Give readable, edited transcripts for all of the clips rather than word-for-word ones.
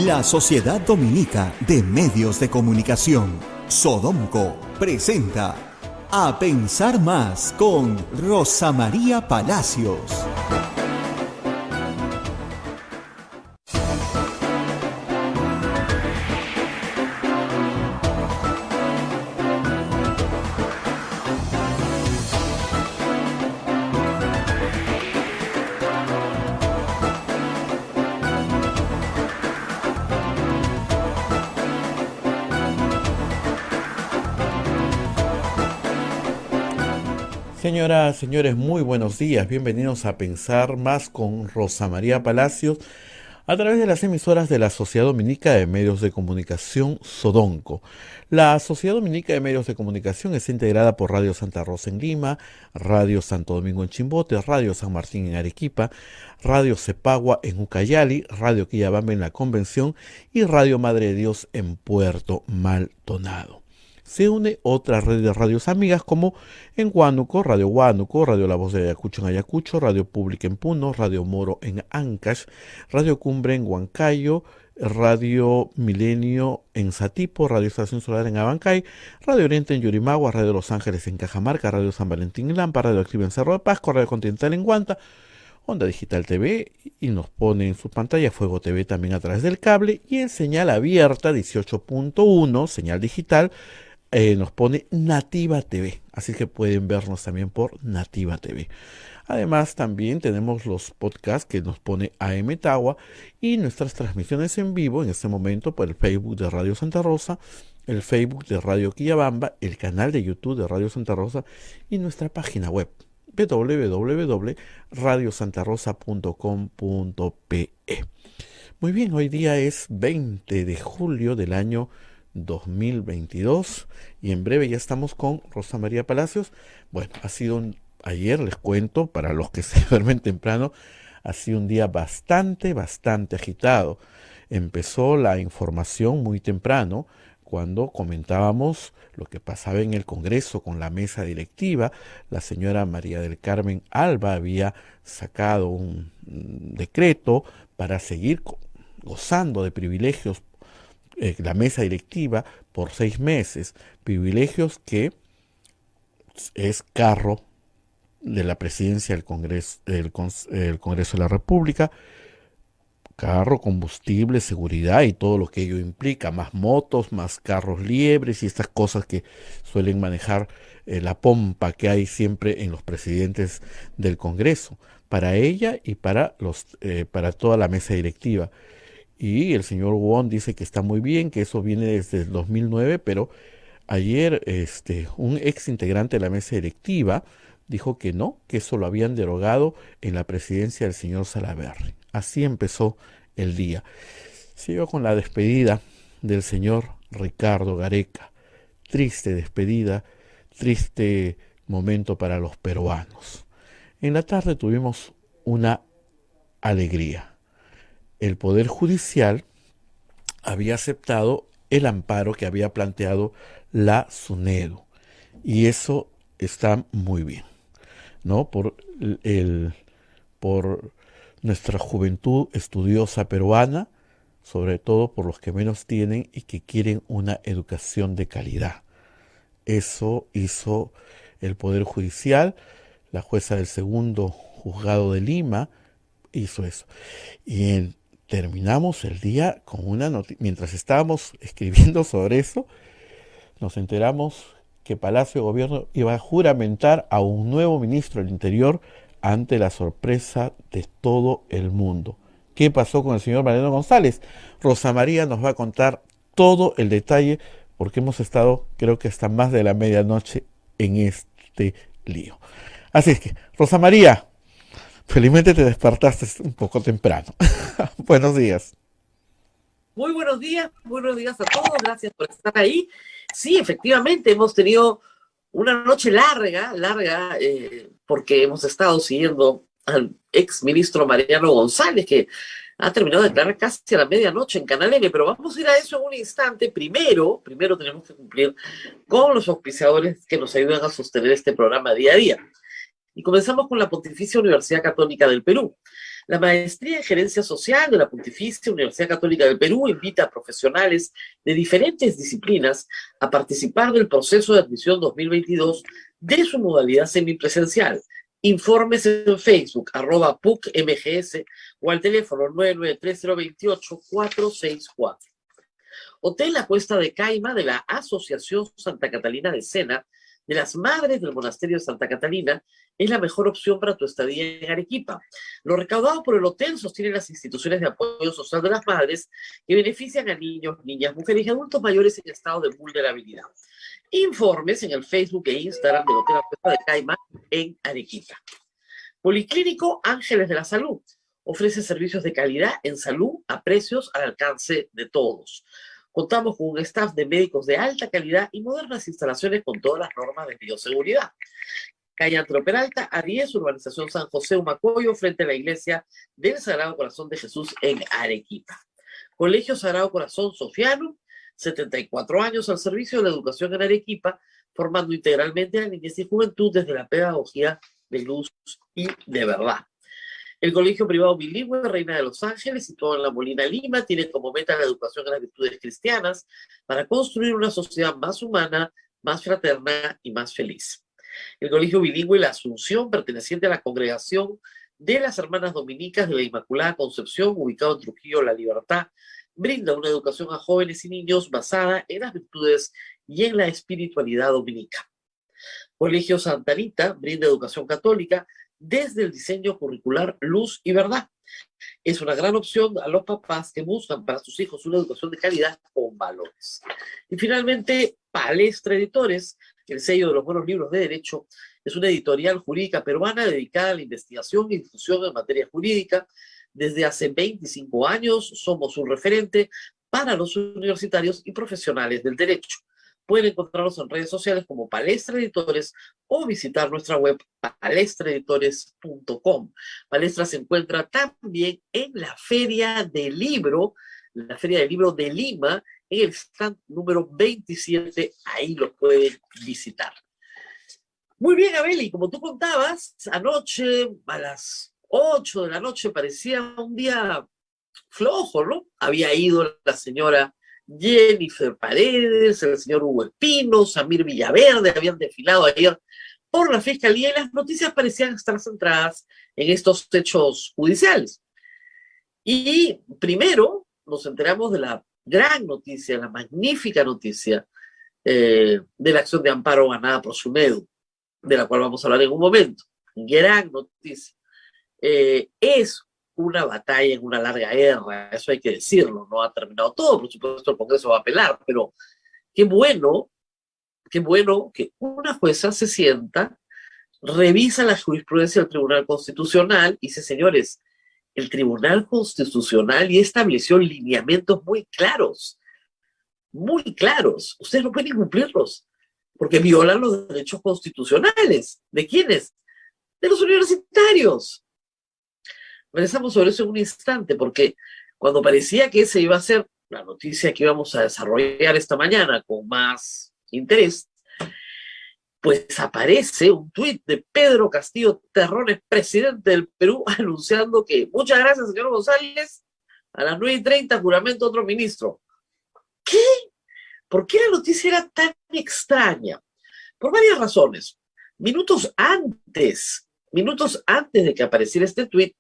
La Sociedad Dominica de Medios de Comunicación, Sodomco, presenta A Pensar Más con Rosa María Palacios. Señoras, señores, muy buenos días. Bienvenidos a Pensar Más con Rosa María Palacios a través de las emisoras de la Sociedad Dominica de Medios de Comunicación, Sodonco. La Sociedad Dominica de Medios de Comunicación es integrada por Radio Santa Rosa en Lima, Radio Santo Domingo en Chimbote, Radio San Martín en Arequipa, Radio Cepagua en Ucayali, Radio Quillabamba en La Convención y Radio Madre de Dios en Puerto Maldonado. Se une otra red de radios amigas como en Huánuco, Radio La Voz de Ayacucho en Ayacucho, Radio Pública en Puno, Radio Moro en Ancash, Radio Cumbre en Huancayo, Radio Milenio en Satipo, Radio Estación Solar en Abancay, Radio Oriente en Yurimagua, Radio Los Ángeles en Cajamarca, Radio San Valentín en Lampa, Radio Activa en Cerro de Pasco, Radio Continental en Guanta, Onda Digital TV y nos pone en su pantalla Fuego TV también a través del cable y en señal abierta 18.1, señal digital, nos pone Nativa TV, así que pueden vernos también por Nativa TV. Además, también tenemos los podcasts que nos pone AM Tagua y nuestras transmisiones en vivo en este momento por el Facebook de Radio Santa Rosa, el Facebook de Radio Quillabamba, el canal de YouTube de Radio Santa Rosa y nuestra página web www.radiosantarosa.com.pe. Muy bien, hoy día es 20 de julio del año 2022 y en breve ya estamos con Rosa María Palacios. Bueno, ayer les cuento, para los que se duermen temprano, ha sido un día bastante agitado. Empezó la información muy temprano cuando comentábamos lo que pasaba en el Congreso con la mesa directiva. La señora María del Carmen Alba había sacado un decreto para seguir gozando de privilegios la mesa directiva por 6 meses, privilegios que es carro de la presidencia del Congreso, el Congreso de la República, carro, combustible, seguridad y todo lo que ello implica, más motos, más carros liebres y estas cosas que suelen manejar la pompa que hay siempre en los presidentes del Congreso, para ella y para toda la mesa directiva. Y el señor Wong dice que está muy bien, que eso viene desde el 2009, pero ayer un ex integrante de la mesa directiva dijo que no, que eso lo habían derogado en la presidencia del señor Salaverry. Así empezó el día. Siguió con la despedida del señor Ricardo Gareca. Triste despedida, triste momento para los peruanos. En la tarde tuvimos una alegría. El Poder Judicial había aceptado el amparo que había planteado la SUNEDU. Y eso está muy bien, ¿no? Por nuestra juventud estudiosa peruana, sobre todo por los que menos tienen y que quieren una educación de calidad. Eso hizo el Poder Judicial. La jueza del segundo juzgado de Lima hizo eso. Y terminamos el día con una noticia. Mientras estábamos escribiendo sobre eso, nos enteramos que Palacio de Gobierno iba a juramentar a un nuevo ministro del Interior ante la sorpresa de todo el mundo. ¿Qué pasó con el señor Mariano González? Rosa María nos va a contar todo el detalle porque hemos estado, creo que hasta más de la medianoche en este lío. Así es que, Rosa María, felizmente te despertaste un poco temprano. Buenos días. Muy buenos días a todos, gracias por estar ahí. Sí, efectivamente, hemos tenido una noche larga, porque hemos estado siguiendo al ex ministro Mariano González, que ha terminado de declarar casi a la medianoche en Canal N, pero vamos a ir a eso en un instante. Primero tenemos que cumplir con los auspiciadores que nos ayudan a sostener este programa día a día. Y comenzamos con la Pontificia Universidad Católica del Perú. La Maestría en Gerencia Social de la Pontificia Universidad Católica del Perú invita a profesionales de diferentes disciplinas a participar del proceso de admisión 2022 de su modalidad semipresencial. Informes en Facebook, @PUCMGS o al teléfono 993-028-464. Hotel La Cuesta de Caima de la Asociación Santa Catalina de Sena, de las Madres del Monasterio de Santa Catalina, es la mejor opción para tu estadía en Arequipa. Lo recaudado por el hotel sostiene las instituciones de apoyo social de las madres que benefician a niños, niñas, mujeres y adultos mayores en estado de vulnerabilidad. Informes en el Facebook e Instagram del Hotel La Cuesta de Caima en Arequipa. Policlínico Ángeles de la Salud ofrece servicios de calidad en salud a precios al alcance de todos. Contamos con un staff de médicos de alta calidad y modernas instalaciones con todas las normas de bioseguridad. Calle Antero Peralta, A10, urbanización San José Humacoyo, frente a la iglesia del Sagrado Corazón de Jesús en Arequipa. Colegio Sagrado Corazón Sofiano, 74 años al servicio de la educación en Arequipa, formando integralmente a la niñez y juventud desde la pedagogía de luz y de verdad. El Colegio Privado Bilingüe Reina de los Ángeles, situado en La Molina, Lima, tiene como meta la educación en las virtudes cristianas para construir una sociedad más humana, más fraterna y más feliz. El Colegio Bilingüe La Asunción, perteneciente a la Congregación de las Hermanas Dominicas de la Inmaculada Concepción, ubicado en Trujillo, La Libertad, brinda una educación a jóvenes y niños basada en las virtudes y en la espiritualidad dominica. Colegio Santa Anita brinda educación católica desde el diseño curricular Luz y Verdad. Es una gran opción a los papás que buscan para sus hijos una educación de calidad con valores. Y finalmente, Palestra Editores, el sello de los buenos libros de derecho, es una editorial jurídica peruana dedicada a la investigación y difusión en materia jurídica. Desde hace 25 años somos un referente para los universitarios y profesionales del derecho. Pueden encontrarnos en redes sociales como Palestra Editores o visitar nuestra web palestraeditores.com. Palestra se encuentra también en la Feria del Libro de Lima, en el stand número 27. Ahí lo pueden visitar. Muy bien, Abeli, como tú contabas, anoche a las 8 de la noche parecía un día flojo, ¿no? Había ido la señora Jennifer Paredes, el señor Hugo Espino, Samir Villaverde, habían desfilado ayer por la Fiscalía y las noticias parecían estar centradas en estos hechos judiciales. Y primero nos enteramos de la gran noticia, la magnífica noticia de la acción de amparo ganada por SUNEDU, de la cual vamos a hablar en un momento. Gran noticia. Es una batalla en una larga guerra, eso hay que decirlo, no ha terminado todo, por supuesto el Congreso va a apelar, pero qué bueno que una jueza se sienta, revisa la jurisprudencia del Tribunal Constitucional y dice, señores, el Tribunal Constitucional ya estableció lineamientos muy claros, ustedes no pueden incumplirlos, porque violan los derechos constitucionales. ¿De quiénes? De los universitarios. Regresamos sobre eso en un instante, porque cuando parecía que esa iba a ser la noticia que íbamos a desarrollar esta mañana con más interés, pues aparece un tuit de Pedro Castillo Terrones, presidente del Perú, anunciando que, muchas gracias, señor González, a las 9:30, juramento otro ministro. ¿Qué? ¿Por qué la noticia era tan extraña? Por varias razones. Minutos antes de que apareciera este tuit,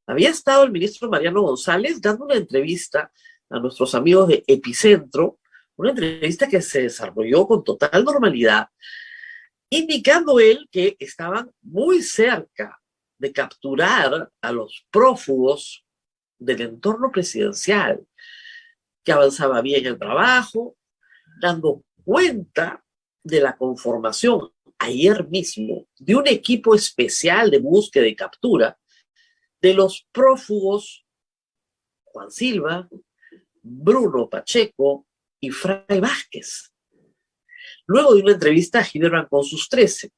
había estado el ministro Mariano González dando una entrevista a nuestros amigos de Epicentro, una entrevista que se desarrolló con total normalidad, indicando él que estaban muy cerca de capturar a los prófugos del entorno presidencial, que avanzaba bien el trabajo, dando cuenta de la conformación ayer mismo de un equipo especial de búsqueda y captura de los prófugos Juan Silva, Bruno Pacheco y Fray Vázquez. Luego de una entrevista a Ginebra con sus 13.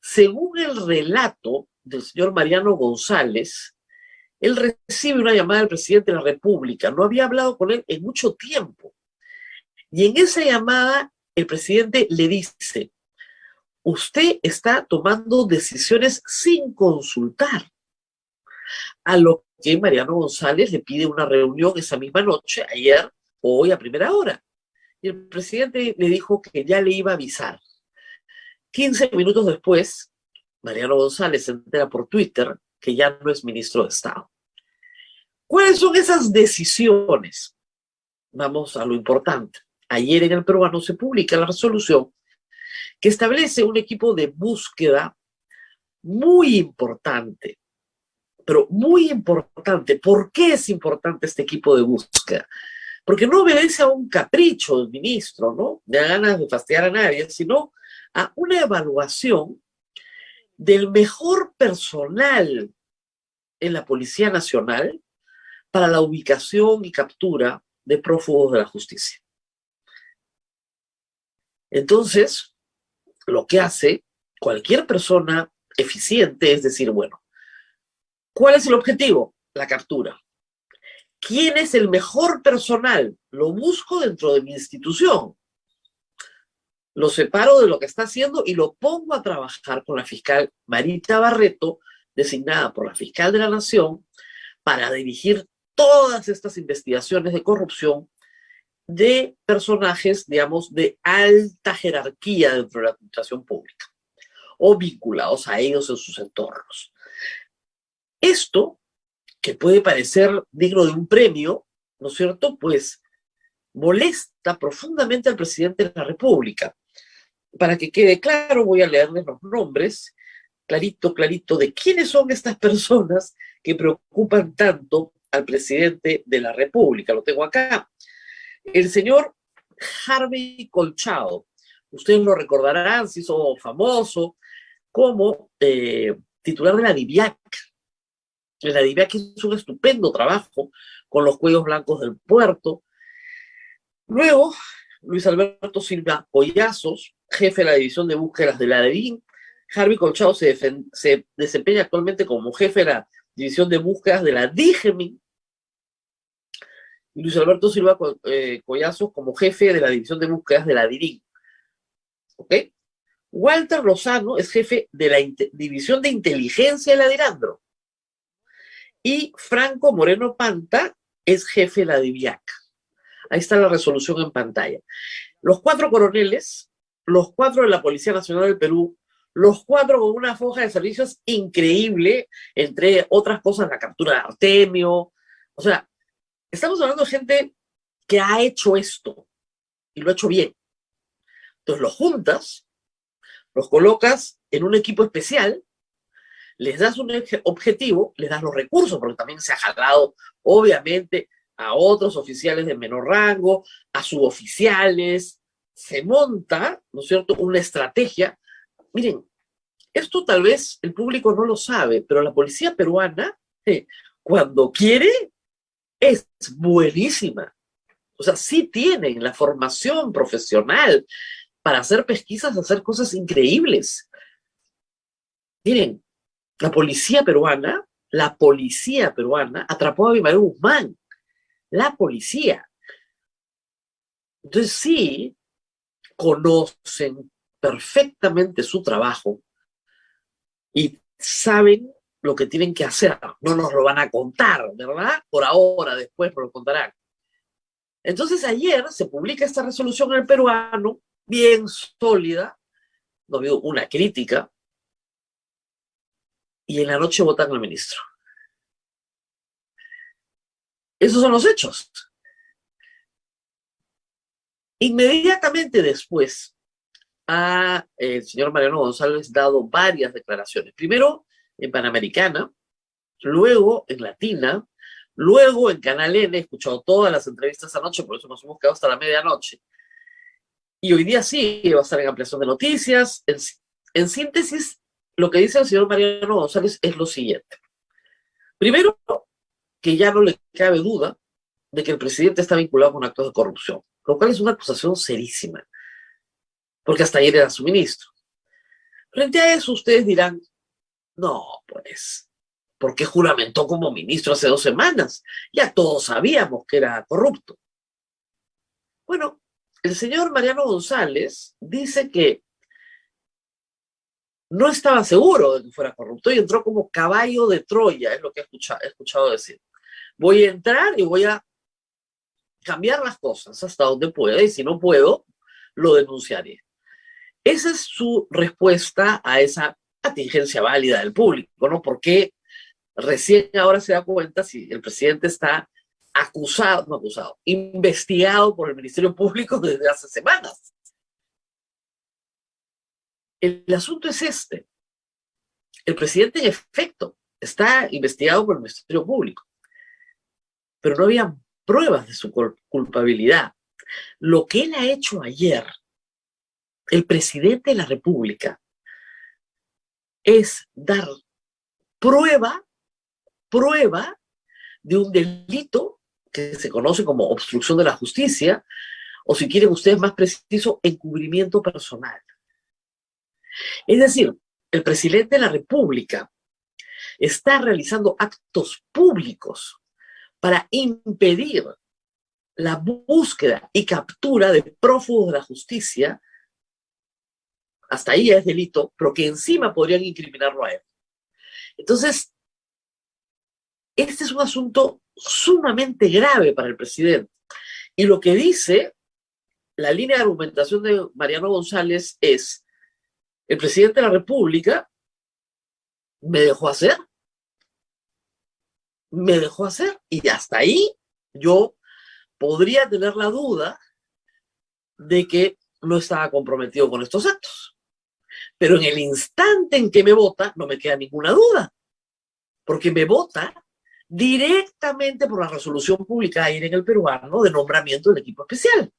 Según el relato del señor Mariano González, él recibe una llamada del presidente de la República. No había hablado con él en mucho tiempo. Y en esa llamada, el presidente le dice, usted está tomando decisiones sin consultar. A lo que Mariano González le pide una reunión esa misma noche, ayer, hoy a primera hora. Y el presidente le dijo que ya le iba a avisar. 15 minutos después, Mariano González se entera por Twitter que ya no es ministro de Estado. ¿Cuáles son esas decisiones? Vamos a lo importante. Ayer en El Peruano se publica la resolución que establece un equipo de búsqueda muy importante, pero muy importante. ¿Por qué es importante este equipo de búsqueda? Porque no obedece a un capricho del ministro, ¿no? De ganas de fastidiar a nadie, sino a una evaluación del mejor personal en la Policía Nacional para la ubicación y captura de prófugos de la justicia. Entonces, lo que hace cualquier persona eficiente es decir, bueno, ¿cuál es el objetivo? La captura. ¿Quién es el mejor personal? Lo busco dentro de mi institución. Lo separo de lo que está haciendo y lo pongo a trabajar con la fiscal Marita Barreto, designada por la fiscal de la Nación, para dirigir todas estas investigaciones de corrupción de personajes, digamos, de alta jerarquía dentro de la administración pública o vinculados a ellos en sus entornos. Esto, que puede parecer digno de un premio, ¿no es cierto?, pues molesta profundamente al presidente de la República. Para que quede claro, voy a leerles los nombres, clarito, clarito, de quiénes son estas personas que preocupan tanto al presidente de la República. Lo tengo acá. El señor Harvey Colchado, ustedes lo recordarán, se hizo famoso como titular de la DIVIAC. La DIVIAC hizo un estupendo trabajo con los cuellos blancos del puerto. Luego, Luis Alberto Silva Collazos, jefe de la División de Búsquedas de la DIVIN. Harvey Colchado se desempeña actualmente como jefe de la División de Búsquedas de la DIGEMIN. Y Luis Alberto Silva Collazos como jefe de la División de Búsquedas de la DIRIN. ¿Ok? Walter Lozano es jefe de la División de Inteligencia de la DIRANDRO. Y Franco Moreno Panta es jefe de la DIVIAC. Ahí está la resolución en pantalla. Los 4 coroneles, los 4 de la Policía Nacional del Perú, los 4 con una foja de servicios increíble, entre otras cosas la captura de Artemio. O sea, estamos hablando de gente que ha hecho esto y lo ha hecho bien. Entonces los juntas, los colocas en un equipo especial, les das un objetivo, les das los recursos, porque también se ha jalado, obviamente, a otros oficiales de menor rango, a suboficiales, se monta, ¿no es cierto?, una estrategia. Miren, esto tal vez el público no lo sabe, pero la policía peruana, cuando quiere, es buenísima. O sea, sí tienen la formación profesional para hacer pesquisas, hacer cosas increíbles. Miren, la policía peruana atrapó a Abimael Guzmán. La policía. Entonces sí, conocen perfectamente su trabajo y saben lo que tienen que hacer. No nos lo van a contar, ¿verdad? Por ahora, después nos lo contarán. Entonces ayer se publica esta resolución en El Peruano, bien sólida, no ha habido una crítica, y en la noche votan al ministro. Esos son los hechos. Inmediatamente después ha el señor Mariano González dado varias declaraciones. Primero en Panamericana, luego en Latina, luego en Canal N. He escuchado todas las entrevistas anoche, por eso nos hemos quedado hasta la medianoche. Y hoy día sí va a estar en ampliación de noticias. En síntesis, lo que dice el señor Mariano González es lo siguiente. Primero, que ya no le cabe duda de que el presidente está vinculado con actos de corrupción, lo cual es una acusación serísima, porque hasta ayer era su ministro. Frente a eso, ustedes dirán, no, pues, ¿por qué juramentó como ministro hace 2 semanas? Ya todos sabíamos que era corrupto. Bueno, el señor Mariano González dice que no estaba seguro de que fuera corrupto y entró como caballo de Troya, es lo que he escuchado decir. Voy a entrar y voy a cambiar las cosas hasta donde pueda, y si no puedo, lo denunciaré. Esa es su respuesta a esa contingencia válida del público, ¿no? Porque recién ahora se da cuenta si el presidente está investigado por el Ministerio Público desde hace semanas. El asunto es este. El presidente, en efecto, está investigado por el Ministerio Público, pero no había pruebas de su culpabilidad. Lo que él ha hecho ayer, el presidente de la República, es dar prueba de un delito que se conoce como obstrucción de la justicia, o si quieren ustedes más preciso, encubrimiento personal. Es decir, el presidente de la República está realizando actos públicos para impedir la búsqueda y captura de prófugos de la justicia. Hasta ahí es delito, pero que encima podrían incriminarlo a él. Entonces, este es un asunto sumamente grave para el presidente. Y lo que dice la línea de argumentación de Mariano González es: el presidente de la República me dejó hacer, y hasta ahí yo podría tener la duda de que no estaba comprometido con estos actos. Pero en el instante en que me vota, no me queda ninguna duda, porque me vota directamente por la resolución publicada ayer en El Peruano de nombramiento del equipo especial.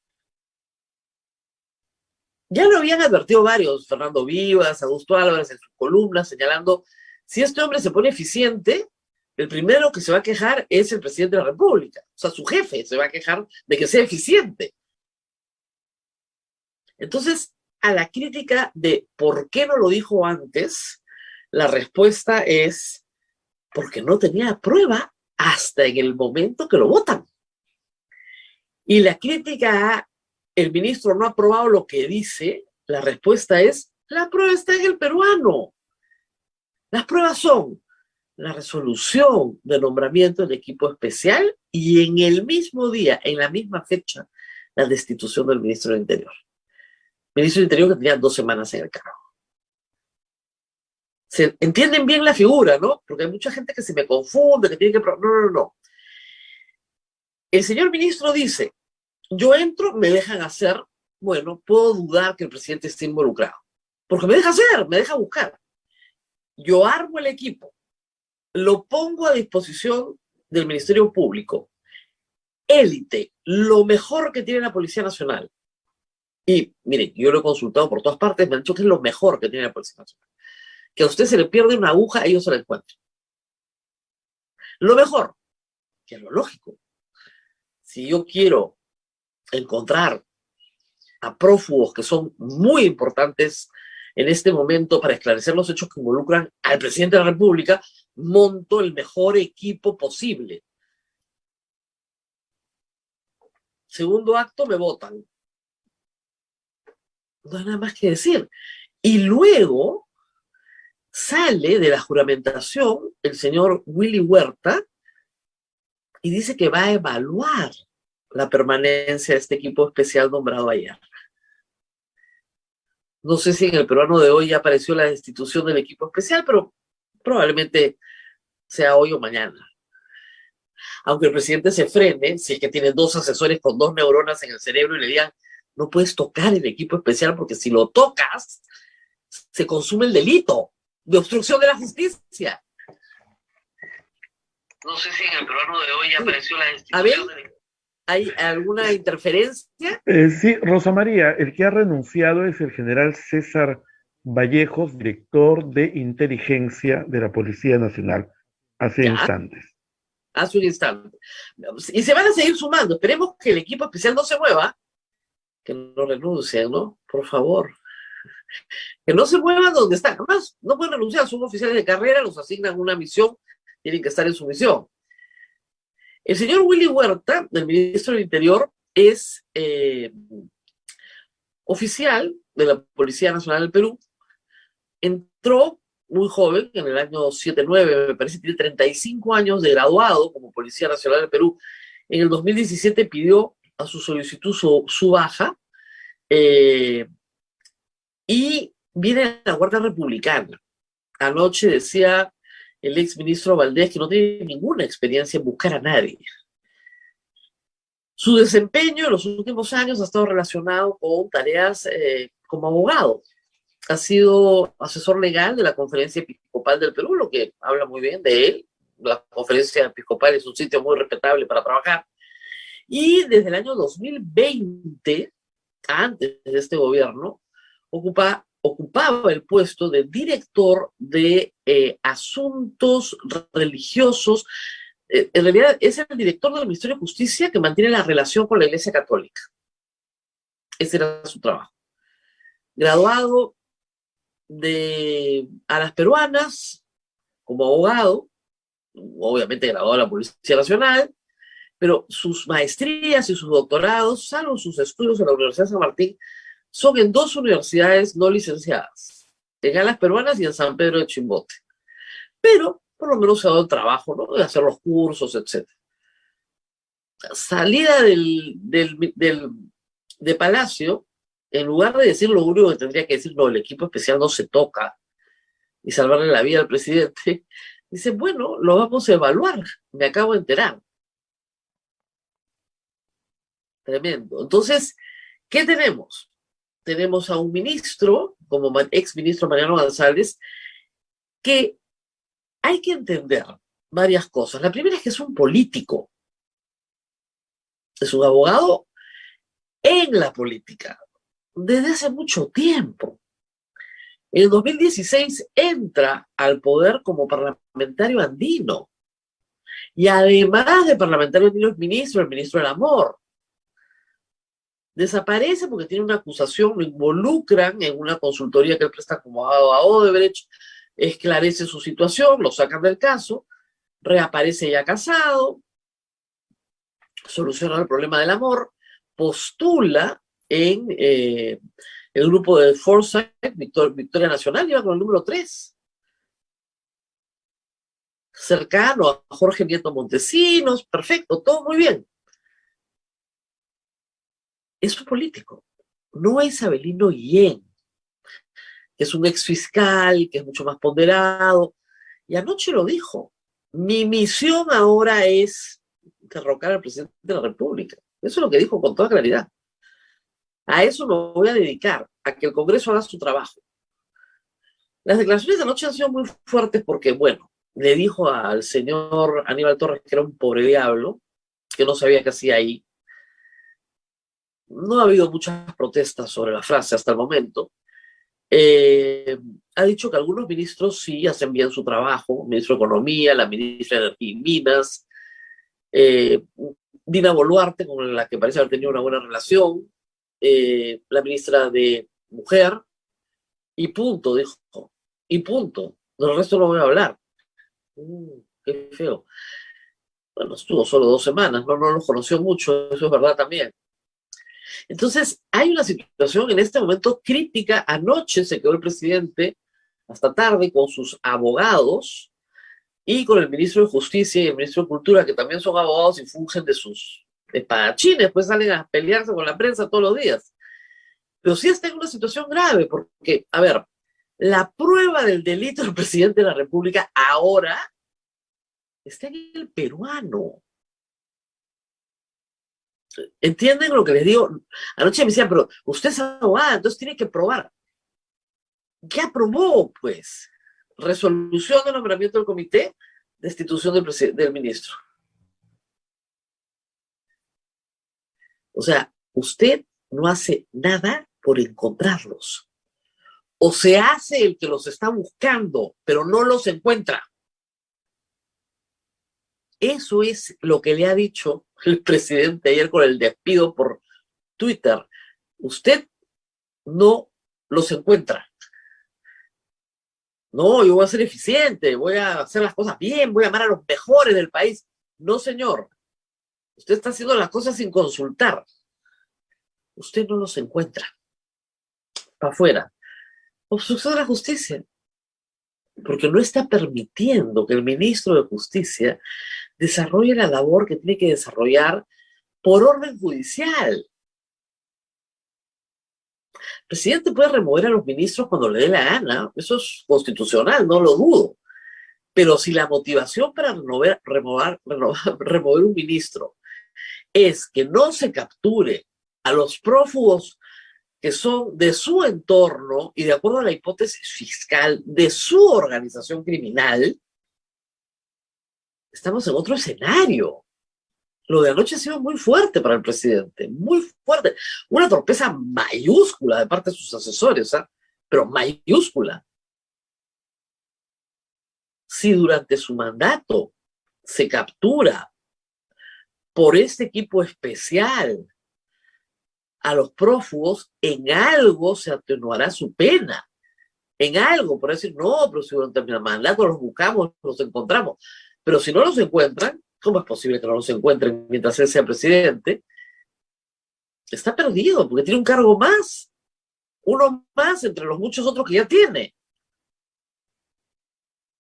Ya lo habían advertido varios, Fernando Vivas, Augusto Álvarez, en sus columnas, señalando: si este hombre se pone eficiente, el primero que se va a quejar es el presidente de la República. O sea, su jefe se va a quejar de que sea eficiente. Entonces, a la crítica de ¿por qué no lo dijo antes?, la respuesta es: porque no tenía prueba hasta en el momento que lo votan. Y la crítica a el ministro no ha probado lo que dice, la respuesta es: la prueba está en El Peruano. Las pruebas son la resolución de nombramiento del equipo especial y en el mismo día, en la misma fecha, la destitución del ministro del Interior. Ministro del Interior que tenía 2 semanas en el cargo. ¿Se entienden bien la figura, no? Porque hay mucha gente que se me confunde, que tiene que... No. El señor ministro dice: yo entro, me dejan hacer, bueno, puedo dudar que el presidente esté involucrado, porque me deja hacer, me deja buscar. Yo armo el equipo, lo pongo a disposición del Ministerio Público, élite, lo mejor que tiene la Policía Nacional. Y, miren, yo lo he consultado por todas partes, me han dicho que es lo mejor que tiene la Policía Nacional. Que a usted se le pierde una aguja, ellos se la encuentran. Lo mejor, que es lo lógico. Si yo quiero encontrar a prófugos que son muy importantes en este momento para esclarecer los hechos que involucran al presidente de la República, monto el mejor equipo posible. Segundo acto, me votan. No hay nada más que decir. Y luego sale de la juramentación el señor Willy Huerta y dice que va a evaluar la permanencia de este equipo especial nombrado ayer. No sé si en El Peruano de hoy ya apareció la destitución del equipo especial, pero probablemente sea hoy o mañana. Aunque el presidente se frene, si es que tiene 2 asesores con 2 neuronas en el cerebro y le digan: no puedes tocar el equipo especial porque si lo tocas, se consume el delito de obstrucción de la justicia. No sé si en El Peruano de hoy ya apareció la destitución del... ¿Hay alguna interferencia? Sí, Rosa María, el que ha renunciado es el general César Vallejos, director de inteligencia de la Policía Nacional, hace instantes. Hace un instante. Y se van a seguir sumando. Esperemos que el equipo especial no se mueva, que no renuncien, ¿no? Por favor. Que no se muevan donde están. Además, no pueden renunciar, son oficiales de carrera, los asignan una misión, tienen que estar en su misión. El señor Willy Huerta, el ministro del Interior, es oficial de la Policía Nacional del Perú. En entró muy joven, en el año 79, me parece, tiene 35 años de graduado como Policía Nacional del Perú. En el 2017 pidió a su solicitud su baja, y viene de la Guardia Republicana. Anoche decía el exministro Valdés que no tiene ninguna experiencia en buscar a nadie. Su desempeño en los últimos años ha estado relacionado con tareas como abogado. Ha sido asesor legal de la Conferencia Episcopal del Perú, lo que habla muy bien de él. La Conferencia Episcopal es un sitio muy respetable para trabajar. Y desde el año 2020, antes de este gobierno, ocupaba el puesto de director de asuntos religiosos. En realidad es el director del Ministerio de Justicia que mantiene la relación con la Iglesia Católica. Ese era su trabajo. Graduado a las peruanas como abogado, obviamente graduado de la Policía Nacional, pero sus maestrías y sus doctorados, salvo sus estudios en la Universidad de San Martín, son en 2 universidades no licenciadas, en Alas Peruanas y en San Pedro de Chimbote. Pero por lo menos se ha dado el trabajo, ¿no?, de hacer los cursos, etc. Salida de Palacio, en lugar de decir lo único que tendría que decir, no, el equipo especial no se toca, y salvarle la vida al presidente, dice, bueno, lo vamos a evaluar, me acabo de enterar. Tremendo. Entonces, ¿qué tenemos? Tenemos a un ministro, como exministro Mariano González, que hay que entender varias cosas. La primera es que es un político. Es un abogado en la política desde hace mucho tiempo. En el 2016 entra al poder como parlamentario andino. Y además de parlamentario andino es ministro, el ministro del Amor. Desaparece porque tiene una acusación, lo involucran en una consultoría que él presta como abogado a Odebrecht, esclarece su situación, lo sacan del caso, reaparece ya casado, soluciona el problema del amor, postula en el grupo de Forsyth, Victoria Nacional, iba con el número 3. Cercano a Jorge Nieto Montesinos, perfecto, todo muy bien. Es un político, no es Abelino Guillén, que es un exfiscal, que es mucho más ponderado. Y anoche lo dijo, mi misión ahora es derrocar al presidente de la República. Eso es lo que dijo con toda claridad. A eso me voy a dedicar, a que el Congreso haga su trabajo. Las declaraciones de anoche han sido muy fuertes porque, bueno, le dijo al señor Aníbal Torres que era un pobre diablo, que no sabía qué hacía ahí. No ha habido muchas protestas sobre la frase hasta el momento. Ha dicho que algunos ministros sí hacen bien su trabajo, el ministro de Economía, la ministra de Energía y Minas, Dina Boluarte, con la que parece haber tenido una buena relación, la ministra de Mujer, y punto, dijo, y punto. Del resto no voy a hablar. Qué feo. Bueno, estuvo solo 2 semanas, no los conoció mucho, eso es verdad también. Entonces, hay una situación en este momento crítica. Anoche se quedó el presidente hasta tarde con sus abogados y con el ministro de Justicia y el ministro de Cultura, que también son abogados y fungen de sus espadachines, pues salen a pelearse con la prensa todos los días. Pero sí está en una situación grave, porque, a ver, la prueba del delito del presidente de la República ahora está en el peruano. ¿Entienden lo que les digo? Anoche me decían, pero usted es abogada, entonces tiene que probar. ¿Qué aprobó, pues? Resolución de nombramiento del comité, destitución del ministro. O sea, usted no hace nada por encontrarlos. O se hace el que los está buscando, pero no los encuentra. Eso es lo que le ha dicho el presidente ayer con el despido por Twitter. Usted no los encuentra. No, yo voy a ser eficiente, voy a hacer las cosas bien, voy a llamar a los mejores del país. No, señor. Usted está haciendo las cosas sin consultar. Usted no los encuentra. Para afuera. Obstrucción de la justicia. porque no está permitiendo que el ministro de Justicia desarrolle la labor que tiene que desarrollar por orden judicial. El presidente puede remover a los ministros cuando le dé la gana, eso es constitucional, no lo dudo. Pero si la motivación para remover un ministro es que no se capture a los prófugos que son de su entorno y de acuerdo a la hipótesis fiscal de su organización criminal, estamos en otro escenario. Lo de anoche ha sido muy fuerte para el presidente, muy fuerte. Una torpeza mayúscula de parte de sus asesores, ¿eh? Pero mayúscula. Si durante su mandato se captura por este equipo especial a los prófugos, en algo se atenuará su pena. En algo, por decir, no, pero si durante el mandato los buscamos, los encontramos. Pero si no los encuentran, ¿cómo es posible que no los encuentren mientras él sea presidente? Está perdido, porque tiene un cargo más. Uno más entre los muchos otros que ya tiene.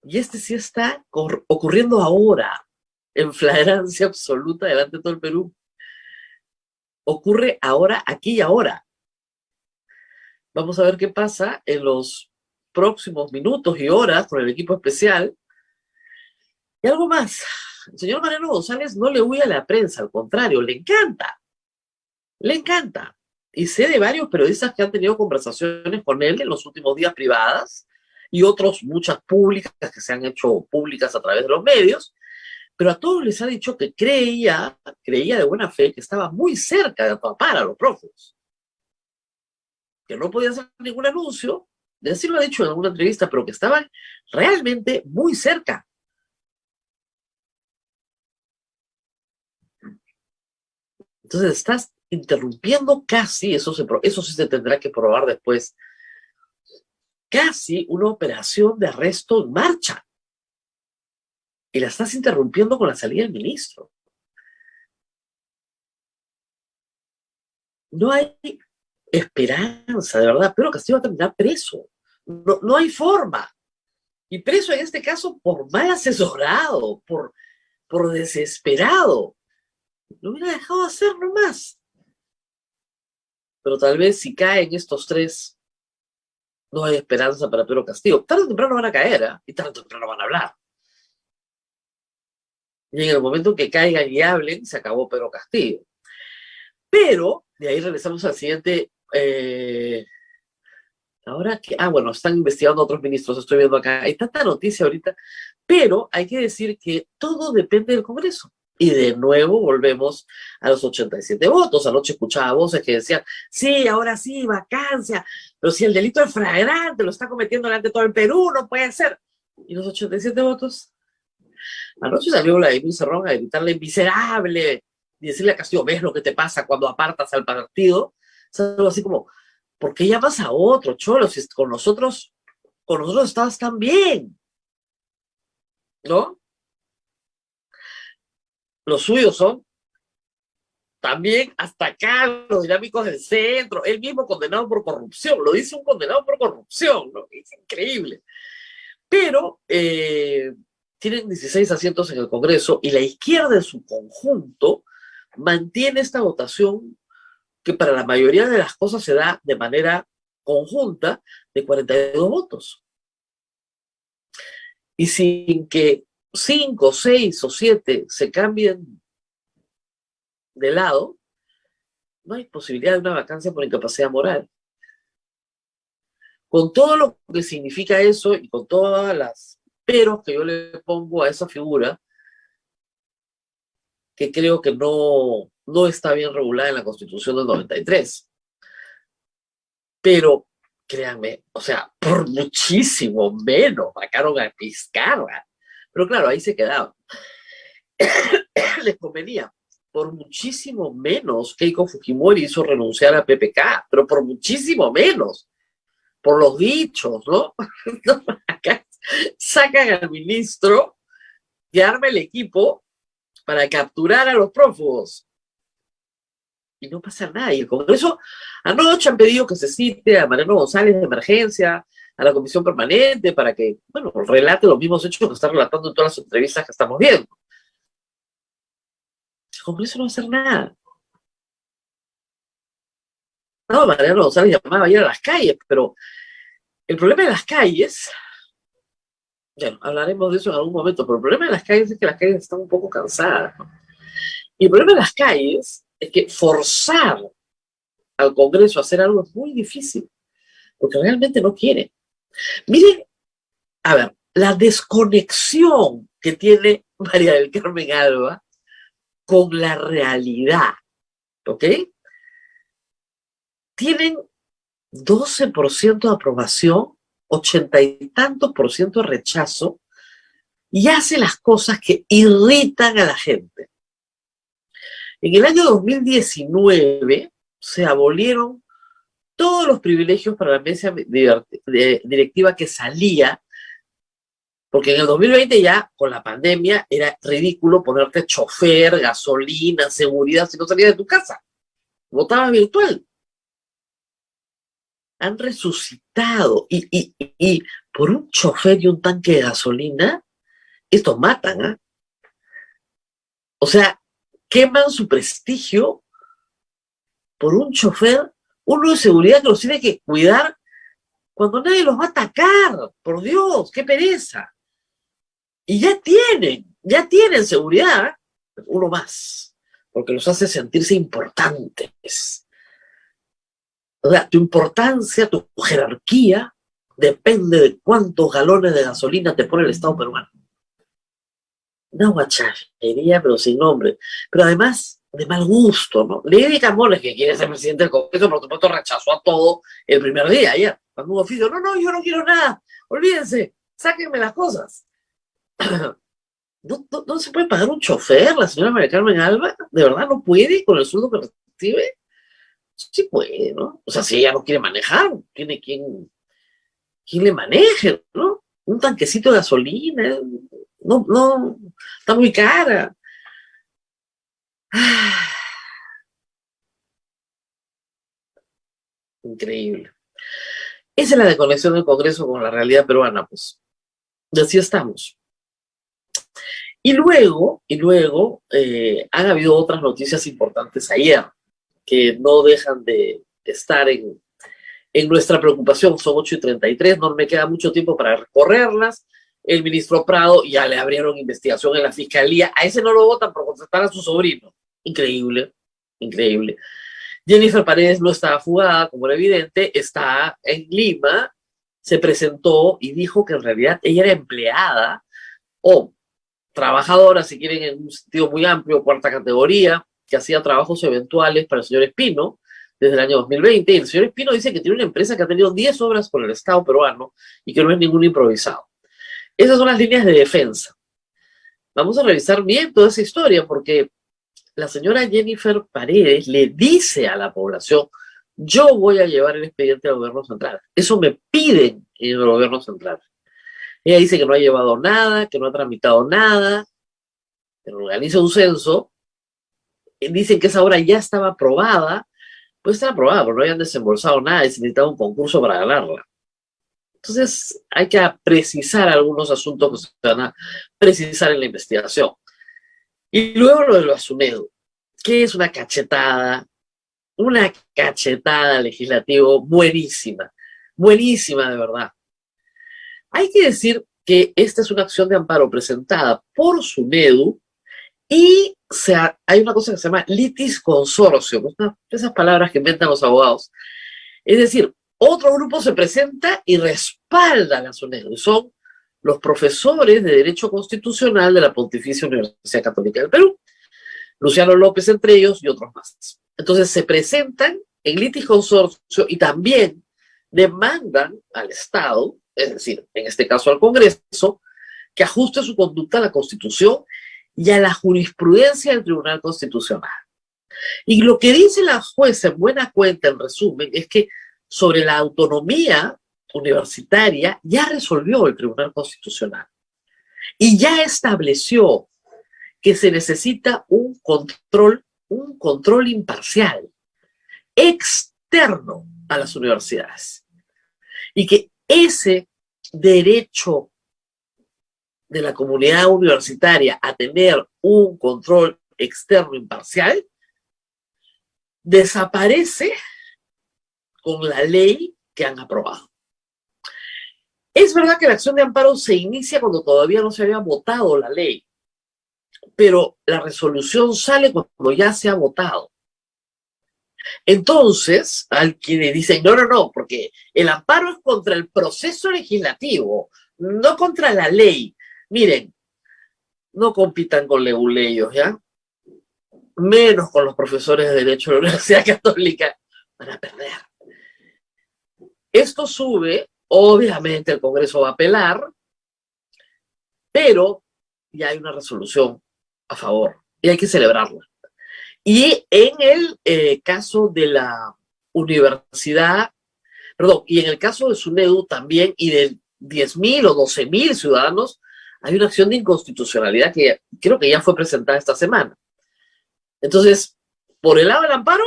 Y este sí está ocurriendo ahora, en flagrancia absoluta delante de todo el Perú. Ocurre ahora, aquí y ahora. Vamos a ver qué pasa en los próximos minutos y horas con el equipo especial. Y algo más. El señor Mariano González no le huye a la prensa, al contrario, le encanta. Le encanta. Y sé de varios periodistas que han tenido conversaciones con él en los últimos días privadas y otros, muchas públicas que se han hecho públicas a través de los medios, pero a todos les ha dicho que creía de buena fe que estaba muy cerca de atrapar a los prófugos. Que no podía hacer ningún anuncio, de así lo ha dicho en alguna entrevista, pero que estaban realmente muy cerca. Entonces estás interrumpiendo casi, eso sí se tendrá que probar después, casi una operación de arresto en marcha. Y la estás interrumpiendo con la salida del ministro. No hay esperanza, de verdad. Pedro Castillo va a terminar preso. No hay forma. Y preso en este caso por mal asesorado, por desesperado. Lo hubiera dejado hacer nomás. Pero tal vez si caen estos tres, no hay esperanza para Pedro Castillo. Tarde o temprano van a caer, ¿eh? Y tarde o temprano van a hablar. Y en el momento que caigan y hablen, se acabó Pedro Castillo. Pero, de ahí regresamos al siguiente. Ahora que, bueno, están investigando otros ministros, estoy viendo acá. Hay tanta noticia ahorita, pero hay que decir que todo depende del Congreso. Y de nuevo volvemos a los 87 votos. Anoche escuchaba voces que decían, sí, ahora sí, vacancia, pero si el delito es flagrante, lo está cometiendo delante de todo el Perú, no puede ser. ¿Y los 87 votos? Anoche salió Vladimir Cerrón a gritarle miserable y decirle a Castillo, ¿ves lo que te pasa cuando apartas al partido? Es algo así como, ¿por qué llamas a otro, Cholo? Si con nosotros estabas tan bien, ¿no? Los suyos son también hasta acá los dinámicos del centro, él mismo condenado por corrupción, lo dice un condenado por corrupción, ¿no? Es increíble. Pero tienen 16 asientos en el Congreso y la izquierda en su conjunto mantiene esta votación que para la mayoría de las cosas se da de manera conjunta de 42 votos. Y sin que 5, 6 o 7 se cambien de lado, no hay posibilidad de una vacancia por incapacidad moral. Con todo lo que significa eso y con todas las peros que yo le pongo a esa figura, que creo que no está bien regulada en la Constitución del 93. Pero, créanme, o sea, por muchísimo menos sacaron a Vizcarra. Pero claro, ahí se quedaban. Les convenía. Por muchísimo menos Keiko Fujimori hizo renunciar a PPK, pero por muchísimo menos. Por los dichos, ¿no? Acá sacan al ministro y arma el equipo para capturar a los prófugos. Y no pasa nada. Y el Congreso anoche han pedido que se cite a Mariano González de emergencia, a la comisión permanente para que, bueno, relate los mismos hechos que está relatando en todas las entrevistas que estamos viendo. El Congreso no va a hacer nada. No, Mariano González llamaba a ir a las calles, pero el problema de las calles, bueno, hablaremos de eso en algún momento, pero el problema de las calles es que las calles están un poco cansadas, ¿no? Y el problema de las calles es que forzar al Congreso a hacer algo es muy difícil, porque realmente no quiere. Miren, a ver, la desconexión que tiene María del Carmen Alba con la realidad, ¿ok? Tienen 12% de aprobación, 80 y tantos por ciento de rechazo, y hace las cosas que irritan a la gente. En el año 2019 se abolieron todos los privilegios para la mesa directiva que salía, porque en el 2020 ya, con la pandemia, era ridículo ponerte chofer, gasolina, seguridad, si no salías de tu casa. Votabas virtual. Han resucitado y por un chofer y un tanque de gasolina, estos matan, ¿eh? O sea, queman su prestigio por un chofer, uno de seguridad que los tiene que cuidar cuando nadie los va a atacar. Por Dios, qué pereza. Y ya tienen seguridad, ¿eh? Uno más, porque los hace sentirse importantes. O sea, tu importancia, tu jerarquía, depende de cuántos galones de gasolina te pone el Estado peruano. Una guachafería, pero sin nombre. Pero además, de mal gusto, ¿no? Lady Camones, que quiere ser presidente del Congreso, por supuesto, rechazó a todo el primer día, ayer. Cuando un oficio, no, yo no quiero nada. Olvídense, sáquenme las cosas. ¿No se puede pagar un chofer, la señora María Carmen Alba? ¿De verdad no puede con el sueldo que recibe? Sí puede, ¿no? O sea, si ella no quiere manejar, tiene quien le maneje, ¿no? Un tanquecito de gasolina, no, está muy cara. Increíble. Esa es la desconexión del Congreso con la realidad peruana, pues. Y así estamos. Y luego han habido otras noticias importantes ayer, que no dejan de estar en nuestra preocupación. Son 8:33, no me queda mucho tiempo para recorrerlas. El ministro Prado ya le abrieron investigación en la fiscalía. A ese no lo votan por contestar a su sobrino. Increíble, increíble. Jennifer Paredes no estaba fugada, como era evidente, está en Lima, se presentó y dijo que en realidad ella era empleada o trabajadora, si quieren, en un sentido muy amplio, cuarta categoría, que hacía trabajos eventuales para el señor Espino desde el año 2020. Y el señor Espino dice que tiene una empresa que ha tenido 10 obras con el Estado peruano y que no es ningún improvisado. Esas son las líneas de defensa. Vamos a revisar bien toda esa historia porque la señora Jennifer Paredes le dice a la población: yo voy a llevar el expediente al gobierno central. Eso me piden en el gobierno central. Ella dice que no ha llevado nada, que no ha tramitado nada, pero organiza un censo. Dicen que esa obra ya estaba aprobada. Puede estar aprobada, pero no habían desembolsado nada y se necesitaba un concurso para ganarla. Entonces hay que precisar algunos asuntos que se van a precisar en la investigación. Y luego lo de lo Asunedo, que es una cachetada legislativa buenísima, buenísima de verdad. Hay que decir que esta es una acción de amparo presentada por SUNEDU y hay una cosa que se llama litis consorcio, esas palabras que inventan los abogados. Es decir, otro grupo se presenta y respalda a la SUNEDU, y son los profesores de Derecho Constitucional de la Pontificia Universidad Católica del Perú, Luciano López entre ellos y otros más. Entonces se presentan en litis consorcio y también demandan al Estado, es decir, en este caso al Congreso, que ajuste su conducta a la Constitución y a la jurisprudencia del Tribunal Constitucional. Y lo que dice la jueza en buena cuenta, en resumen, es que sobre la autonomía universitaria ya resolvió el Tribunal Constitucional y ya estableció que se necesita un control imparcial, externo a las universidades. Y que ese derecho de la comunidad universitaria a tener un control externo imparcial desaparece con la ley que han aprobado. Es verdad que la acción de amparo se inicia cuando todavía no se había votado la ley, pero la resolución sale cuando ya se ha votado. Entonces, al quienes dicen, no, porque el amparo es contra el proceso legislativo, no contra la ley. Miren, no compitan con leguleyos, ¿ya? Menos con los profesores de Derecho de la Universidad Católica, van a perder. Esto sube, obviamente el Congreso va a apelar, pero ya hay una resolución a favor y hay que celebrarla. Y en el caso de la universidad, y en el caso de SUNEDU también, y de 10.000 o 12.000 ciudadanos, hay una acción de inconstitucionalidad que creo que ya fue presentada esta semana. Entonces, por el lado del amparo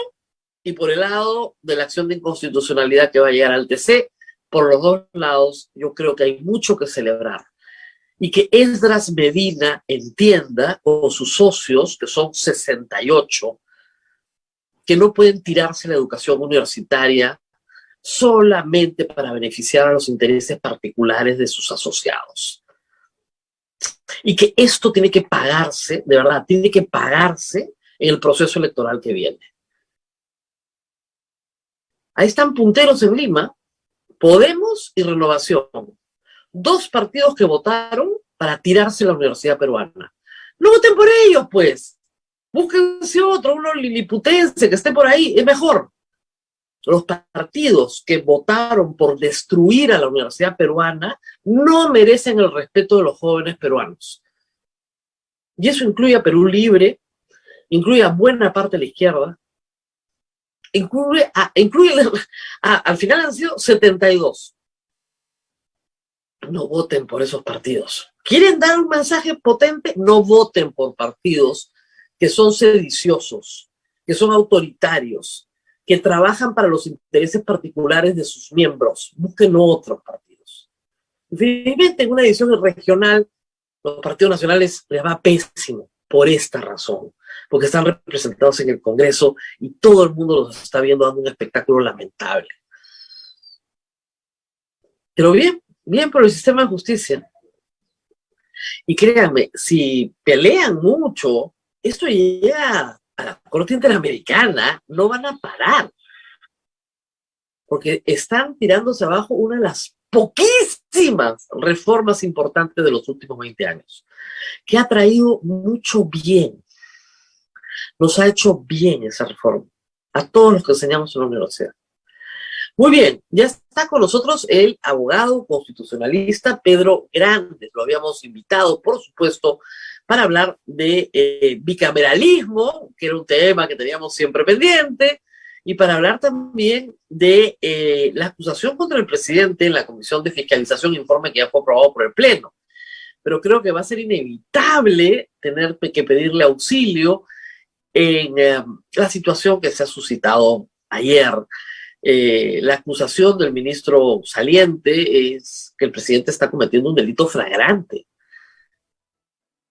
y por el lado de la acción de inconstitucionalidad que va a llegar al TC, por los dos lados, yo creo que hay mucho que celebrar. Y que Esdras Medina entienda, con sus socios, que son 68, que no pueden tirarse la educación universitaria solamente para beneficiar a los intereses particulares de sus asociados. Y que esto tiene que pagarse, de verdad, tiene que pagarse en el proceso electoral que viene. Ahí están punteros en Lima, Podemos y Renovación. Dos partidos que votaron para tirarse la universidad peruana. No voten por ellos, pues. Búsquense otro, uno liliputense que esté por ahí, es mejor. Los partidos que votaron por destruir a la universidad peruana no merecen el respeto de los jóvenes peruanos. Y eso incluye a Perú Libre, incluye a buena parte de la izquierda, al final han sido 72. No voten por esos partidos. ¿Quieren dar un mensaje potente? No voten por partidos que son sediciosos, que son autoritarios, que trabajan para los intereses particulares de sus miembros. Busquen otros partidos. Finalmente, en una edición regional, los partidos nacionales les va pésimo por esta razón, porque están representados en el Congreso y todo el mundo los está viendo dando un espectáculo lamentable. Pero bien por el sistema de justicia. Y créanme, si pelean mucho, esto llega a la Corte Interamericana, no van a parar. Porque están tirándose abajo una de las poquísimas reformas importantes de los últimos 20 años, que ha traído mucho bien. Nos ha hecho bien esa reforma, a todos los que enseñamos en la universidad. Muy bien, ya está con nosotros el abogado constitucionalista Pedro Grandes. Lo habíamos invitado, por supuesto, para hablar de bicameralismo, que era un tema que teníamos siempre pendiente, y para hablar también de la acusación contra el presidente en la Comisión de Fiscalización, informe que ya fue aprobado por el Pleno. Pero creo que va a ser inevitable tener que pedirle auxilio en la situación que se ha suscitado ayer. La acusación del ministro saliente es que el presidente está cometiendo un delito flagrante.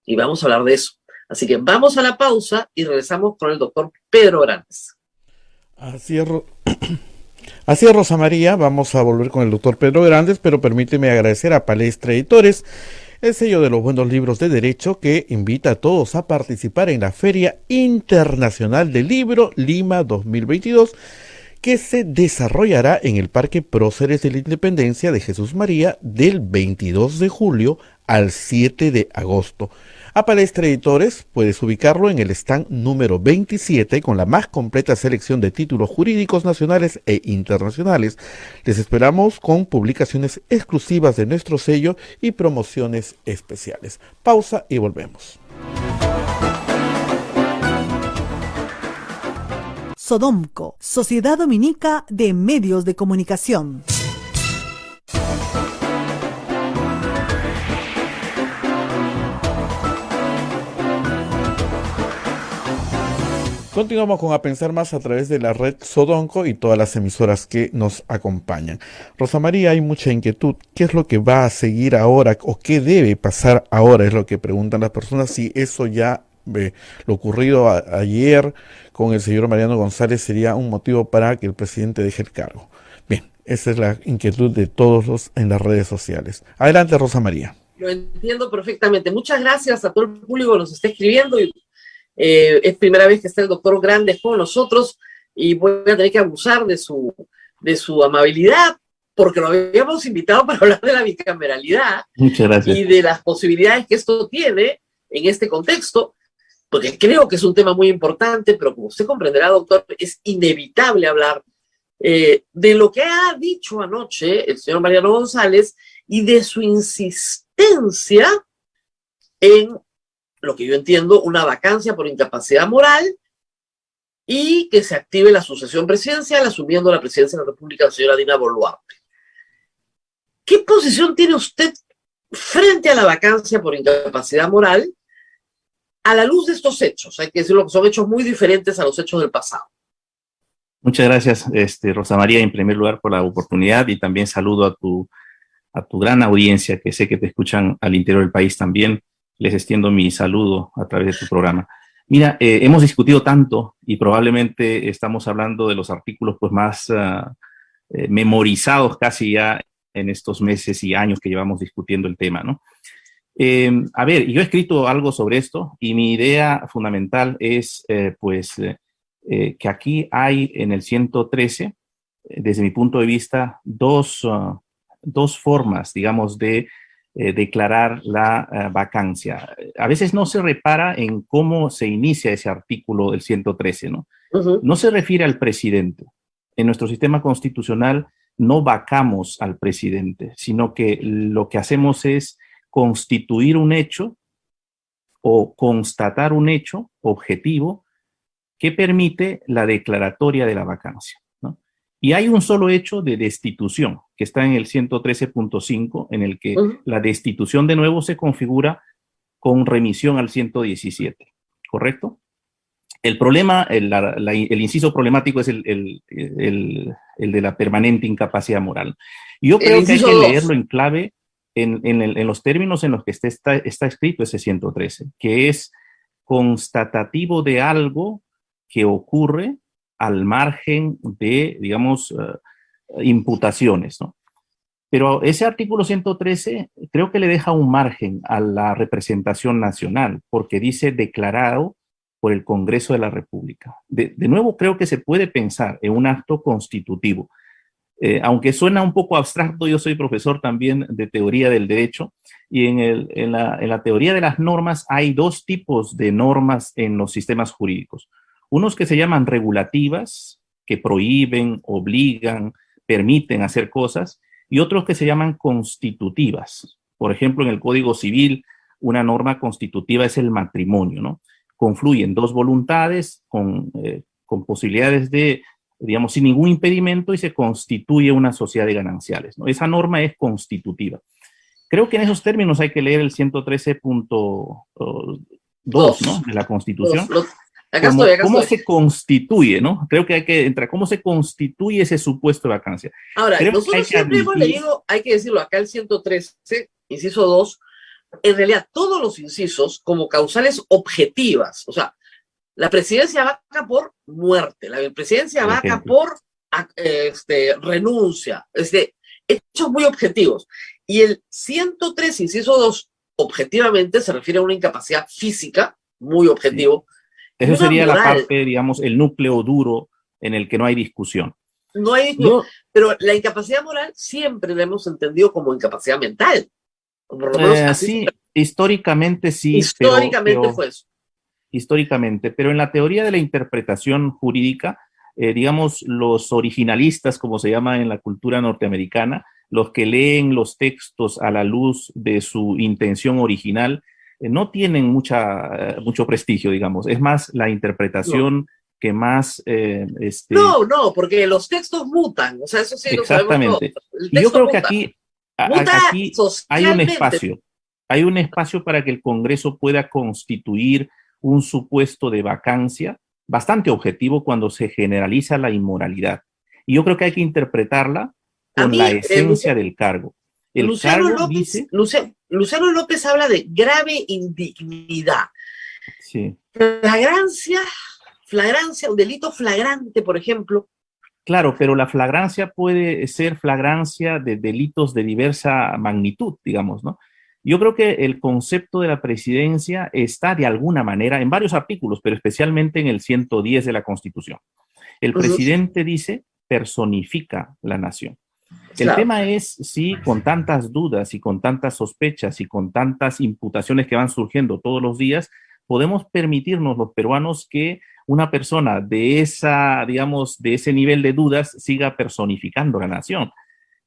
Y vamos a hablar de eso. Así que vamos a la pausa y regresamos con el doctor Pedro Grandes. Así es, Rosa María. Vamos a volver con el doctor Pedro Grandes, pero permíteme agradecer a Palestra Editores, el sello de los buenos libros de derecho, que invita a todos a participar en la Feria Internacional del Libro Lima 2022, que se desarrollará en el Parque Próceres de la Independencia de Jesús María del 22 de julio al 7 de agosto. A Palestra Editores puedes ubicarlo en el stand número 27 con la más completa selección de títulos jurídicos nacionales e internacionales. Les esperamos con publicaciones exclusivas de nuestro sello y promociones especiales. Pausa y volvemos. Sodomco, Sociedad Dominica de Medios de Comunicación. Continuamos con A Pensar Más a través de la red Sodonco y todas las emisoras que nos acompañan. Rosa María, hay mucha inquietud. ¿Qué es lo que va a seguir ahora o qué debe pasar ahora? Es lo que preguntan las personas. Si eso ya, lo ocurrido ayer con el señor Mariano González, sería un motivo para que el presidente deje el cargo. Bien, esa es la inquietud de todos en las redes sociales. Adelante, Rosa María. Lo entiendo perfectamente. Muchas gracias a todo el público que nos está escribiendo. Es primera vez que está el doctor Grandes con nosotros y voy a tener que abusar de su amabilidad porque lo habíamos invitado para hablar de la bicameralidad. Muchas gracias. Y de las posibilidades que esto tiene en este contexto, porque creo que es un tema muy importante, pero como usted comprenderá, doctor, es inevitable hablar de lo que ha dicho anoche el señor Mariano González y de su insistencia en lo que yo entiendo, una vacancia por incapacidad moral y que se active la sucesión presidencial asumiendo la presidencia de la República la señora Dina Boluarte. ¿Qué posición tiene usted frente a la vacancia por incapacidad moral a la luz de estos hechos? Hay que decirlo que son hechos muy diferentes a los hechos del pasado. Muchas gracias, Rosa María, en primer lugar por la oportunidad y también saludo a tu gran audiencia que sé que te escuchan al interior del país también. Les extiendo mi saludo a través de tu programa. Mira, hemos discutido tanto y probablemente estamos hablando de los artículos pues más memorizados casi ya en estos meses y años que llevamos discutiendo el tema, ¿no? A ver, yo he escrito algo sobre esto y mi idea fundamental es que aquí hay en el 113, desde mi punto de vista, dos formas, digamos, de declarar la vacancia. A veces no se repara en cómo se inicia ese artículo del 113, ¿no? No se refiere al presidente. En nuestro sistema constitucional no vacamos al presidente, sino que lo que hacemos es constituir un hecho o constatar un hecho objetivo que permite la declaratoria de la vacancia, ¿no? Y hay un solo hecho de destitución, que está en el 113.5, en el que la destitución de nuevo se configura con remisión al 117, ¿correcto? El problema, el inciso problemático es el de la permanente incapacidad moral. Y yo creo que hay que leerlo en clave en los términos en los que está escrito ese 113, que es constatativo de algo que ocurre al margen de, digamos, imputaciones, ¿no? Pero ese artículo 113 creo que le deja un margen a la representación nacional, porque dice declarado por el Congreso de la República. De nuevo, creo que se puede pensar en un acto constitutivo. Aunque suena un poco abstracto, yo soy profesor también de teoría del derecho, y en la teoría de las normas hay dos tipos de normas en los sistemas jurídicos. Unos que se llaman regulativas, que prohíben, obligan, permiten hacer cosas, y otros que se llaman constitutivas. Por ejemplo, en el Código Civil, una norma constitutiva es el matrimonio, ¿no? Confluyen dos voluntades con posibilidades de, digamos, sin ningún impedimento y se constituye una sociedad de gananciales, ¿no? Esa norma es constitutiva. Creo que en esos términos hay que leer el 113.2, ¿no? De la Constitución. Acá estoy. ¿Cómo se constituye, no? Creo que hay que entrar. ¿Cómo se constituye ese supuesto de vacancia? Ahora, creo nosotros siempre hemos leído, hay que decirlo, acá el 113, inciso 2, en realidad todos los incisos como causales objetivas. O sea, la presidencia vaca por muerte, la presidencia vaca por renuncia, hechos muy objetivos. Y el 103, inciso 2, objetivamente se refiere a una incapacidad física, muy objetivo. Sí. Eso sería moral. La parte, digamos, el núcleo duro en el que no hay discusión. No hay discusión, pero la incapacidad moral siempre la hemos entendido como incapacidad mental. Por lo menos así. Históricamente sí. Históricamente fue eso. Históricamente, pero en la teoría de la interpretación jurídica, digamos, los originalistas, como se llama en la cultura norteamericana, los que leen los textos a la luz de su intención original, no tienen mucho prestigio, digamos. Es más la interpretación que más... No, porque los textos mutan. O sea, eso sí lo sabemos todos. Y yo creo que aquí hay un espacio. Hay un espacio para que el Congreso pueda constituir un supuesto de vacancia bastante objetivo cuando se generaliza la inmoralidad. Y yo creo que hay que interpretarla A con mí, la esencia del cargo. El Luciano cargo López, dice... Luciano López habla de grave indignidad, Sí. flagrancia, un delito flagrante, por ejemplo. Claro, pero la flagrancia puede ser flagrancia de delitos de diversa magnitud, digamos, ¿no? Yo creo que el concepto de la presidencia está de alguna manera en varios artículos, pero especialmente en el 110 de la Constitución. El presidente dice, personifica la nación. El Claro. tema es si con tantas dudas y con tantas sospechas y con tantas imputaciones que van surgiendo todos los días, podemos permitirnos los peruanos que una persona de esa, digamos, de ese nivel de dudas siga personificando la nación.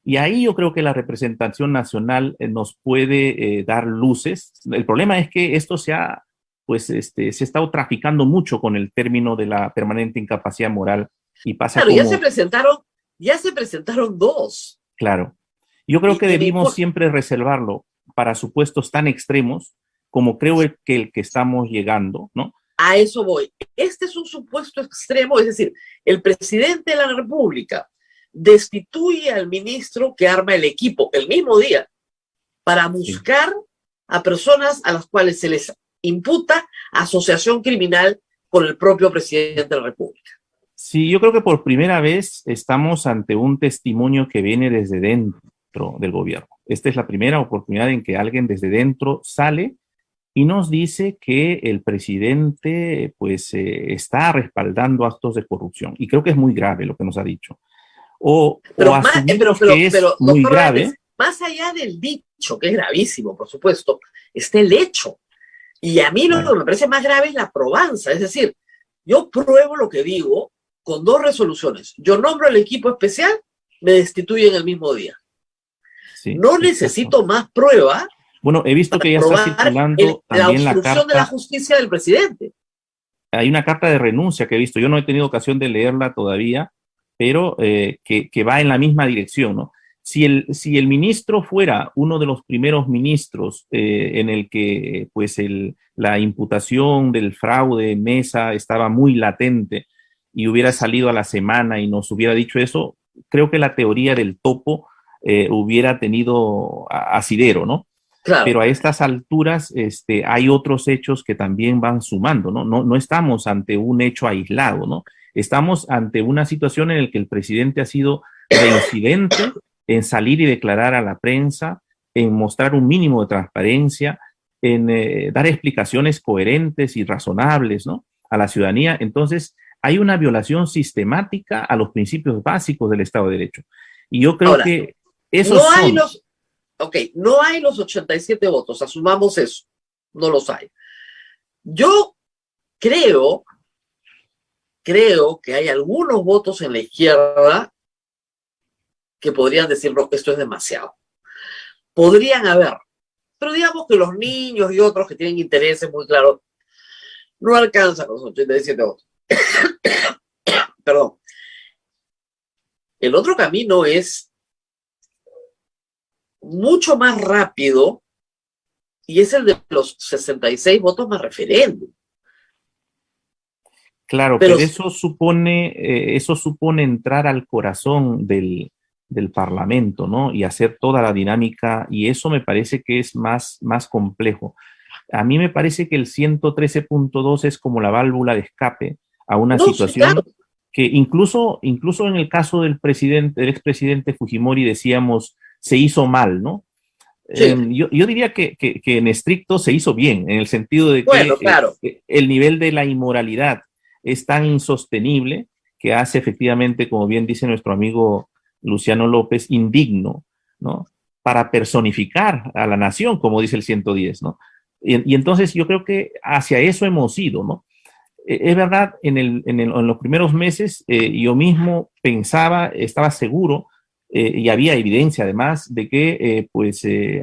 Y ahí yo creo que la representación nacional nos puede dar luces. El problema es que esto se ha estado traficando mucho con el término de la permanente incapacidad moral y pasa Claro, como... ya se presentaron dos. Claro. Yo creo que Y debimos siempre reservarlo para supuestos tan extremos como creo que el que estamos llegando, ¿no? A eso voy. Este es un supuesto extremo, es decir, el presidente de la República destituye al ministro que arma el equipo el mismo día para buscar a personas a las cuales se les imputa asociación criminal con el propio presidente de la República. Sí, yo creo que por primera vez estamos ante un testimonio que viene desde dentro del gobierno. Esta es la primera oportunidad en que alguien desde dentro sale y nos dice que el presidente está respaldando actos de corrupción. Y creo que es muy grave lo que nos ha dicho. Pero muy grave. Más allá del dicho, que es gravísimo, por supuesto, está el hecho. Y a mí lo que me parece más grave es la probanza. Es decir, yo pruebo lo que digo con dos resoluciones. Yo nombro el equipo especial, me destituyen el mismo día. Sí, no necesito más prueba. Bueno, he visto que ya está circulando también la obstrucción de la justicia del presidente. Hay una carta de renuncia que he visto. Yo no he tenido ocasión de leerla todavía, pero que va en la misma dirección, ¿no? Si el ministro fuera uno de los primeros ministros en el que la imputación del fraude en mesa estaba muy latente y hubiera salido a la semana y nos hubiera dicho eso, creo que la teoría del topo hubiera tenido asidero, ¿no? Claro. Pero a estas alturas hay otros hechos que también van sumando, ¿no? No estamos ante un hecho aislado, ¿no? Estamos ante una situación en la que el presidente ha sido reincidente en salir y declarar a la prensa, en mostrar un mínimo de transparencia, en dar explicaciones coherentes y razonables, ¿no?, a la ciudadanía. Entonces, hay una violación sistemática a los principios básicos del Estado de Derecho. Y yo creo que esos no hay los 87 votos, asumamos eso, no los hay. Yo creo que hay algunos votos en la izquierda que podrían decir, no, esto es demasiado. Podrían haber, pero digamos que los niños y otros que tienen intereses muy claros no alcanzan los 87 votos. Perdón. El otro camino es mucho más rápido y es el de los 66 votos más referéndum. Claro, pero eso supone entrar al corazón del Parlamento, ¿no? Y hacer toda la dinámica, y eso me parece que es más complejo. A mí me parece que el 113.2 es como la válvula de escape a una situación que incluso en el caso del expresidente Fujimori decíamos se hizo mal, ¿no? Sí. Yo diría que en estricto se hizo bien, en el sentido de que el nivel de la inmoralidad es tan insostenible que hace efectivamente, como bien dice nuestro amigo Luciano López, indigno, ¿no?, para personificar a la nación, como dice el 110, ¿no? Y entonces yo creo que hacia eso hemos ido, ¿no? Es verdad, en los primeros meses yo mismo estaba seguro, y había evidencia además de que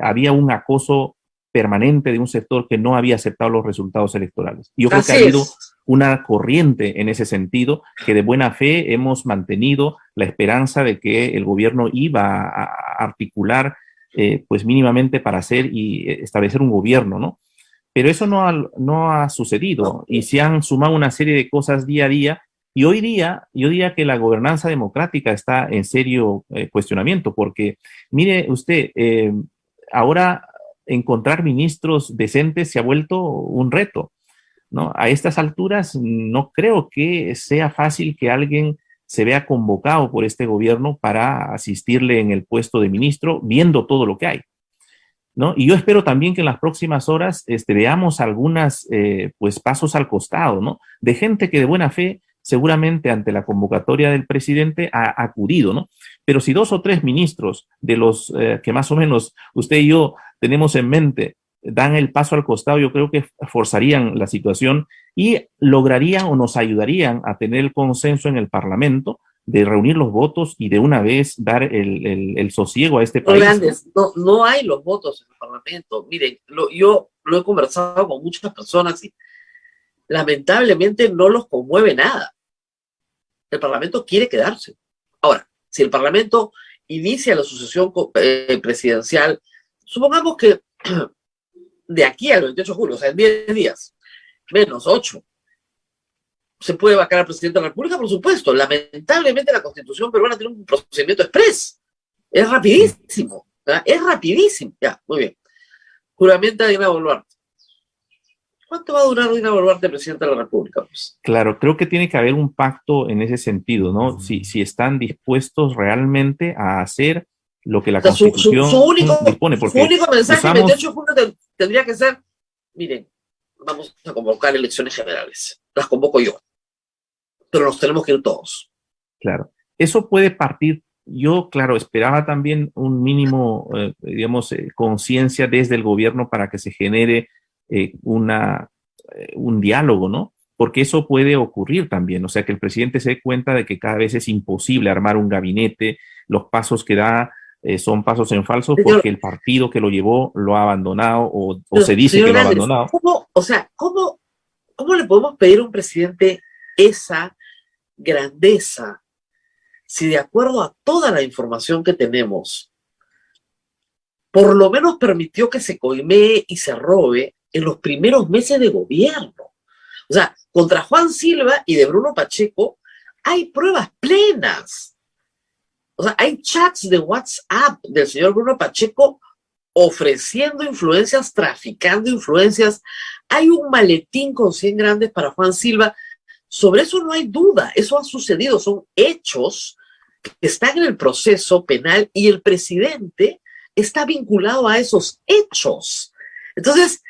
había un acoso permanente de un sector que no había aceptado los resultados electorales. Y yo creo que ha habido una corriente en ese sentido, que de buena fe hemos mantenido la esperanza de que el gobierno iba a articular mínimamente para hacer y establecer un gobierno, ¿no? pero eso no ha sucedido y se han sumado una serie de cosas día a día. Y hoy día, yo diría que la gobernanza democrática está en serio cuestionamiento, porque mire usted, ahora encontrar ministros decentes se ha vuelto un reto, ¿no? A estas alturas no creo que sea fácil que alguien se vea convocado por este gobierno para asistirle en el puesto de ministro, viendo todo lo que hay, ¿no? Y yo espero también que en las próximas horas veamos algunas pues pasos al costado, ¿no? De gente que de buena fe seguramente ante la convocatoria del presidente ha acudido, ¿no? Pero si 2 o 3 ministros de los que más o menos usted y yo tenemos en mente dan el paso al costado, yo creo que forzarían la situación y lograrían o nos ayudarían a tener el consenso en el Parlamento de reunir los votos y de una vez dar el sosiego a este país. Grandes, no hay los votos en el Parlamento. Miren, yo lo he conversado con muchas personas y lamentablemente no los conmueve nada. El Parlamento quiere quedarse. Ahora, si el Parlamento inicia la sucesión presidencial, supongamos que de aquí al 28 de julio, o sea, en 10 días, menos 8, se puede vacar al presidente de la República, por supuesto. Lamentablemente la Constitución peruana tiene un procedimiento express. Es rapidísimo. ¿Verdad? Es rapidísimo. Ya, muy bien. Juramenta Dina Boluarte. ¿Cuánto va a durar Dina Boluarte, presidente de la República? Pues? Claro, creo que tiene que haber un pacto en ese sentido, ¿no? Si están dispuestos realmente a hacer lo que la Constitución dispone. Porque su único mensaje el 28 de julio tendría que ser, miren, vamos a convocar elecciones generales. Las convoco yo. Pero nos tenemos que ir todos. Claro. Eso puede partir. Yo, claro, esperaba también un mínimo, digamos, conciencia desde el gobierno para que se genere un diálogo, ¿no? Porque eso puede ocurrir también. O sea, que el presidente se dé cuenta de que cada vez es imposible armar un gabinete, los pasos que da son pasos en falso porque el partido que lo llevó lo ha abandonado o se dice que lo ha abandonado. ¿Cómo le podemos pedir a un presidente esa grandeza si de acuerdo a toda la información que tenemos, por lo menos permitió que se coimee y se robe en los primeros meses de gobierno? O sea, contra Juan Silva y de Bruno Pacheco hay pruebas plenas. O sea, hay chats de WhatsApp del señor Bruno Pacheco ofreciendo influencias, traficando influencias. Hay un maletín con 100 grandes para Juan Silva. Sobre eso no hay duda. Eso ha sucedido. Son hechos que están en el proceso penal y el presidente está vinculado a esos hechos. Entonces,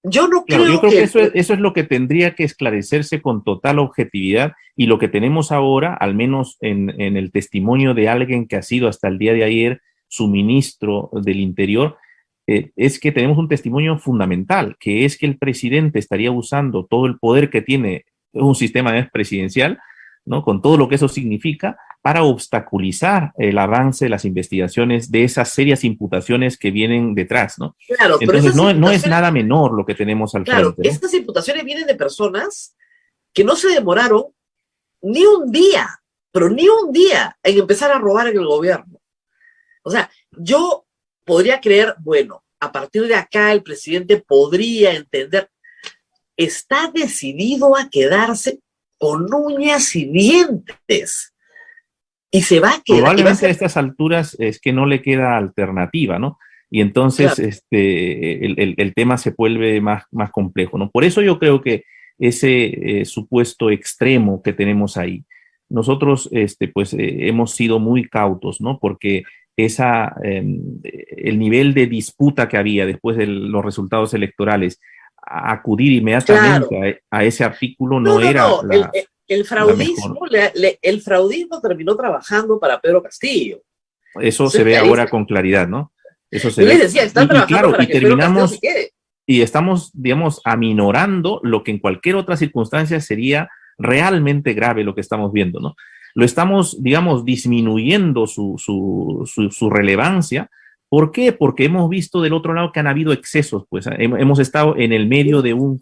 yo no creo yo creo que eso es lo que tendría que esclarecerse con total objetividad, y lo que tenemos ahora, al menos en el testimonio de alguien que ha sido hasta el día de ayer su ministro del Interior, es que tenemos un testimonio fundamental, que es que el presidente estaría usando todo el poder que tiene un sistema presidencial, ¿no? Con todo lo que eso significa, para obstaculizar el avance de las investigaciones de esas serias imputaciones que vienen detrás, ¿no? Claro, entonces no es nada menor lo que tenemos al frente, ¿no? Estas imputaciones vienen de personas que no se demoraron ni un día, pero ni un día en empezar a robar en el gobierno. O sea, yo podría creer, bueno, a partir de acá el presidente podría entender, está decidido a quedarse con uñas y dientes. Y se va a quedar. Probablemente a estas alturas es que no le queda alternativa, ¿no? Y entonces claro, el tema se vuelve más complejo, ¿no? Por eso yo creo que ese supuesto extremo que tenemos ahí, nosotros hemos sido muy cautos, ¿no? Porque el nivel de disputa que había después de los resultados electorales, acudir inmediatamente claro, a ese artículo no era el fraudismo, el fraudismo terminó trabajando para Pedro Castillo. Eso se ve ahora con claridad, ¿no? Eso se ve. Les decía, están trabajando claro, para y que terminamos, Pedro Castillo se quede. Y estamos, digamos, aminorando lo que en cualquier otra circunstancia sería realmente grave lo que estamos viendo, ¿no? Lo estamos, digamos, disminuyendo su relevancia. ¿Por qué? Porque hemos visto del otro lado que han habido excesos, pues hemos estado en el medio de un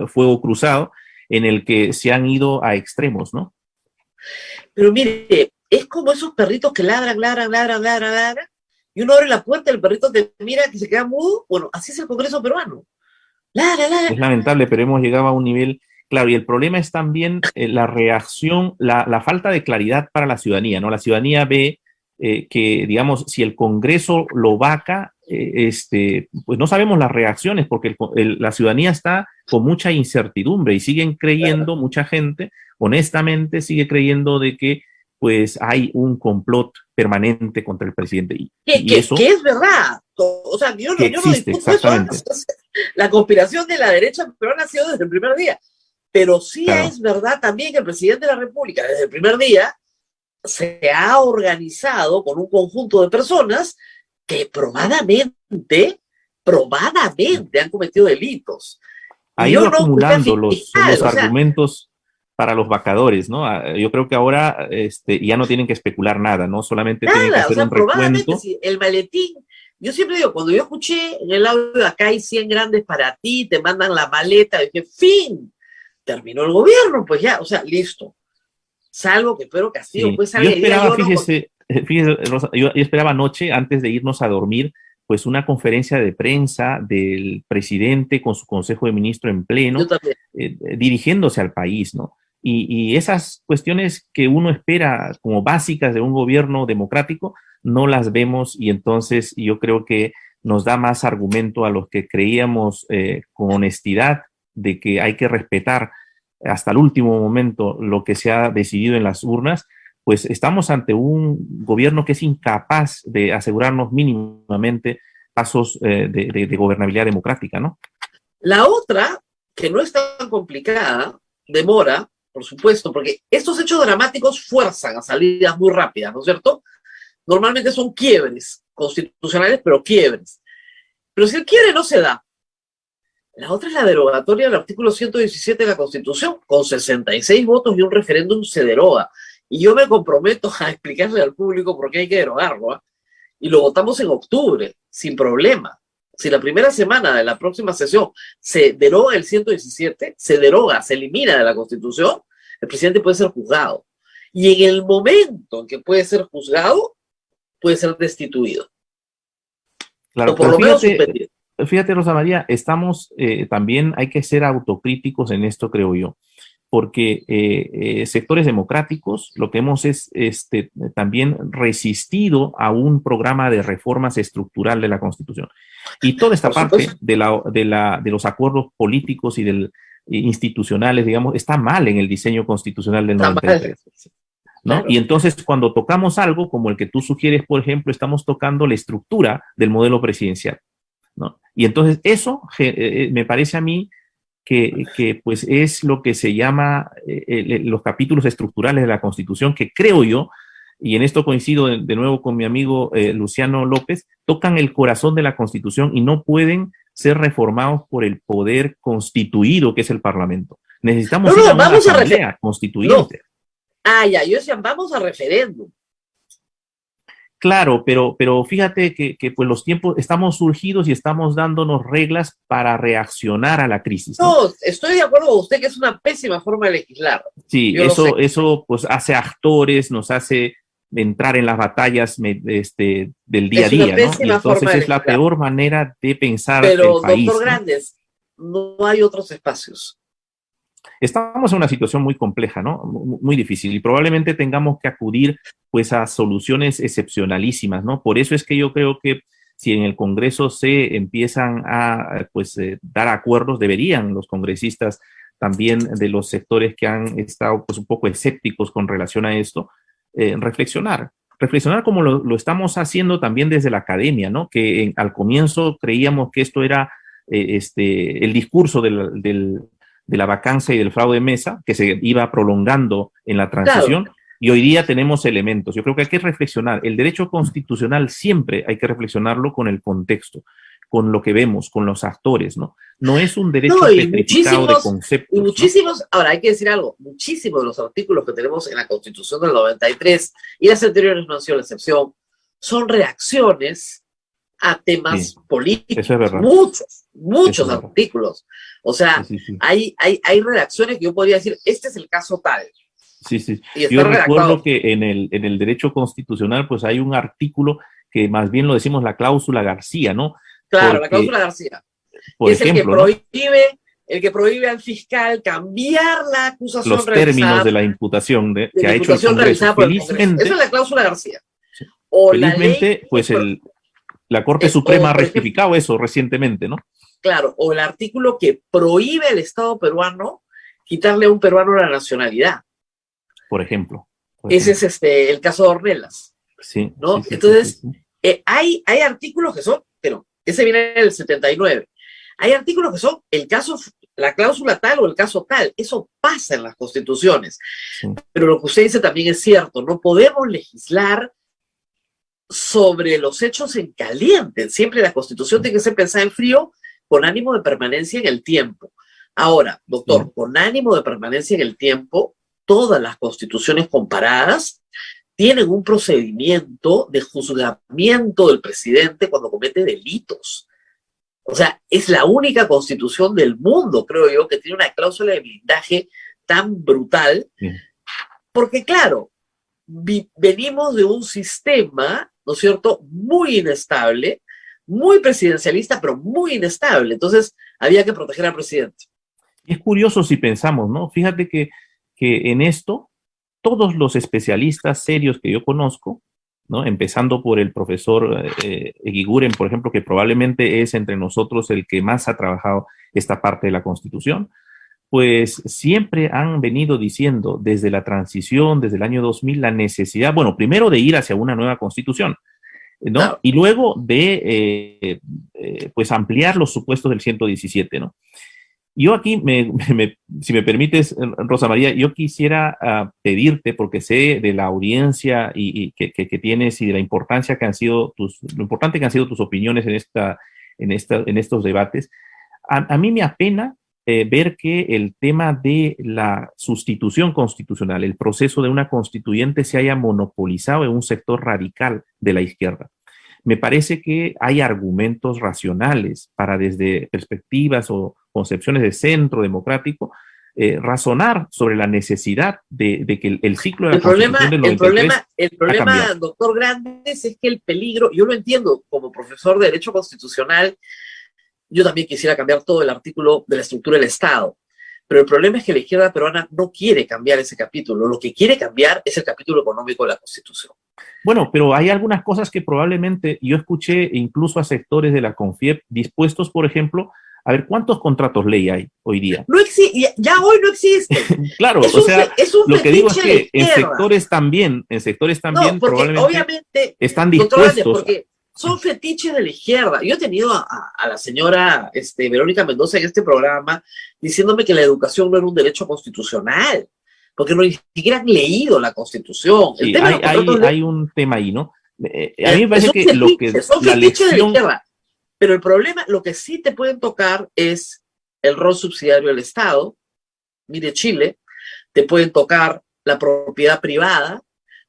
fuego cruzado en el que se han ido a extremos, ¿no? Pero mire, es como esos perritos que ladran, y uno abre la puerta y el perrito te mira y se queda mudo. Bueno, así es el Congreso peruano. Es lamentable, pero hemos llegado a un nivel, claro, y el problema es también la reacción, la falta de claridad para la ciudadanía, ¿no? La ciudadanía ve que, digamos, si el Congreso lo vaca, pues no sabemos las reacciones, porque la ciudadanía está con mucha incertidumbre y siguen creyendo, mucha gente, honestamente, sigue creyendo de que pues hay un complot permanente contra el presidente. Y eso que es verdad. O sea, yo no existe, discuto exactamente. eso. La conspiración de la derecha peruana ha sido desde el primer día. Pero sí Claro. es verdad también que el presidente de la República, desde el primer día, se ha organizado con un conjunto de personas que probadamente han cometido delitos. Ha Y ido yo no acumulando voy a los fijar, o sea, argumentos para los vacadores, ¿no? Yo creo que ahora ya no tienen que especular nada, ¿no? Solamente tienen que nada, o hacer sea, un probablemente recuento. si el maletín, yo siempre digo, cuando yo escuché en el audio, acá hay 100 grandes para ti, te mandan la maleta, dije, fin, terminó el gobierno, pues ya, o sea, listo. Salvo que Pedro Castillo Sí. pues Yo salga y diga, esperaba, yo no, fíjese, Rosa, yo esperaba anoche, antes de irnos a dormir, pues una conferencia de prensa del presidente con su Consejo de Ministros en pleno, yo también. dirigiéndose al país, ¿no? Y esas cuestiones que uno espera como básicas de un gobierno democrático, no las vemos y entonces yo creo que nos da más argumento a los que creíamos con honestidad de que hay que respetar hasta el último momento lo que se ha decidido en las urnas, pues estamos ante un gobierno que es incapaz de asegurarnos mínimamente pasos de gobernabilidad democrática, ¿no? La otra, que no es tan complicada, demora, por supuesto, porque estos hechos dramáticos fuerzan a salidas muy rápidas, ¿no es cierto? Normalmente son quiebres constitucionales, pero quiebres. Pero si el quiebre no se da, la otra es la derogatoria del artículo 117 de la Constitución. Con 66 votos y un referéndum se deroga. Y yo me comprometo a explicarle al público por qué hay que derogarlo, ¿eh? Y lo votamos en octubre, sin problema. Si la primera semana de la próxima sesión se deroga el 117, se deroga, se elimina de la Constitución, el presidente puede ser juzgado. Y en el momento en que puede ser juzgado, puede ser destituido. Claro, O por lo menos suspendido. Fíjate, Rosa María, estamos también, hay que ser autocríticos en esto, creo yo, porque sectores democráticos lo que hemos es también resistido a un programa de reformas estructural de la Constitución. Y toda esta parte de los acuerdos políticos y institucionales, digamos, está mal en el diseño constitucional del 93. ¿No? Claro. Y entonces cuando tocamos algo como el que tú sugieres, por ejemplo, estamos tocando la estructura del modelo presidencial, ¿no? Y entonces eso me parece a mí que pues es lo que se llama los capítulos estructurales de la Constitución, que creo yo, y en esto coincido de nuevo con mi amigo Luciano López, tocan el corazón de la Constitución y no pueden ser reformados por el poder constituido que es el Parlamento. Necesitamos una asamblea constituyente. Ya, yo decía, vamos a referéndum. Claro, pero fíjate que pues los tiempos, estamos surgidos y estamos dándonos reglas para reaccionar a la crisis. No, estoy de acuerdo con usted que es una pésima forma de legislar. Sí, eso pues hace actores, nos hace entrar en las batallas del día a día, ¿no? Y entonces es la peor manera de pensar el país. Pero, doctor Grandes, no hay otros espacios. Estamos en una situación muy compleja, ¿no? Muy difícil y probablemente tengamos que acudir pues a soluciones excepcionalísimas, ¿no? Por eso es que yo creo que si en el Congreso se empiezan a dar acuerdos, deberían los congresistas también de los sectores que han estado pues un poco escépticos con relación a esto, reflexionar como lo estamos haciendo también desde la academia, ¿no? Que al comienzo creíamos que esto era el discurso de la vacancia y del fraude de mesa, que se iba prolongando en la transición, claro. Y hoy día tenemos elementos. Yo creo que hay que reflexionar. El derecho constitucional siempre hay que reflexionarlo con el contexto, con lo que vemos, con los actores, ¿no? No es un derecho petrificado de conceptos. Y muchísimos, ahora hay que decir algo, muchísimos de los artículos que tenemos en la Constitución del 93, y las anteriores no han sido la excepción, son reacciones a temas políticos. Eso es verdad. Muchos artículos. O sea, hay redacciones que yo podría decir, este es el caso tal. Sí. Yo recuerdo que en el derecho constitucional, pues hay un artículo que más bien lo decimos la cláusula García, ¿no? Claro, la cláusula García. por es ejemplo, el que prohíbe al fiscal cambiar la acusación los términos de la imputación que ha hecho el Congreso. Felizmente, esa es la cláusula García. Sí. O Felizmente, la ley, pues la Corte Suprema ha por ejemplo, rectificado eso recientemente, ¿no? claro, o el artículo que prohíbe al Estado peruano quitarle a un peruano la nacionalidad. Por ejemplo. Ese es el caso de Ornelas, Sí. ¿no? Sí, Entonces, hay artículos que son, pero ese viene del 79. Hay artículos que son el caso, la cláusula tal o el caso tal. Eso pasa en las constituciones. Sí. Pero lo que usted dice también es cierto. No podemos legislar sobre los hechos en caliente. Siempre la constitución tiene que ser pensada en frío, con ánimo de permanencia en el tiempo. Ahora, doctor, Sí. con ánimo de permanencia en el tiempo, todas las constituciones comparadas tienen un procedimiento de juzgamiento del presidente cuando comete delitos. O sea, es la única constitución del mundo, creo yo, que tiene una cláusula de blindaje tan brutal, Sí. porque claro, venimos de un sistema, ¿no es cierto?, muy inestable, muy presidencialista, pero muy inestable. Entonces, había que proteger al presidente. Es curioso si pensamos, ¿no? Fíjate que en esto, todos los especialistas serios que yo conozco, ¿no? Empezando por el profesor Eguiguren, por ejemplo, que probablemente es entre nosotros el que más ha trabajado esta parte de la Constitución, pues siempre han venido diciendo desde la transición, desde el año 2000, la necesidad, bueno, primero de ir hacia una nueva Constitución, ¿no? Claro. Y luego de, pues, ampliar los supuestos del 117, ¿no? Yo aquí, si me permites, Rosa María, yo quisiera pedirte, porque sé de la audiencia y que tienes y de la importancia que han sido lo importante que han sido tus opiniones en estos debates. A mí me apena ver que el tema de la sustitución constitucional, el proceso de una constituyente, se haya monopolizado en un sector radical de la izquierda. Me parece que hay argumentos racionales para, desde perspectivas o concepciones de centro democrático, razonar sobre la necesidad de que el ciclo de la Constitución del 93 el problema, doctor Grandes, es que el peligro, yo lo entiendo como profesor de Derecho Constitucional, yo también quisiera cambiar todo el artículo de la estructura del Estado, pero el problema es que la izquierda peruana no quiere cambiar ese capítulo, lo que quiere cambiar es el capítulo económico de la Constitución. Bueno, pero hay algunas cosas que probablemente yo escuché incluso a sectores de la CONFIEP dispuestos, por ejemplo, a ver cuántos contratos ley hay hoy día. No existe, ya hoy no existe. Claro, es o sea, lo que digo es que en sectores también no, probablemente obviamente están dispuestos. Porque son fetiches de la izquierda. Yo he tenido a la señora Verónica Mendoza en este programa diciéndome que la educación no era un derecho constitucional, porque no ni siquiera han leído la Constitución. Sí, hay un tema ahí, ¿no? A mí me parece que la lección... Pero el problema, lo que sí te pueden tocar es el rol subsidiario del Estado. Mire Chile, te pueden tocar la propiedad privada,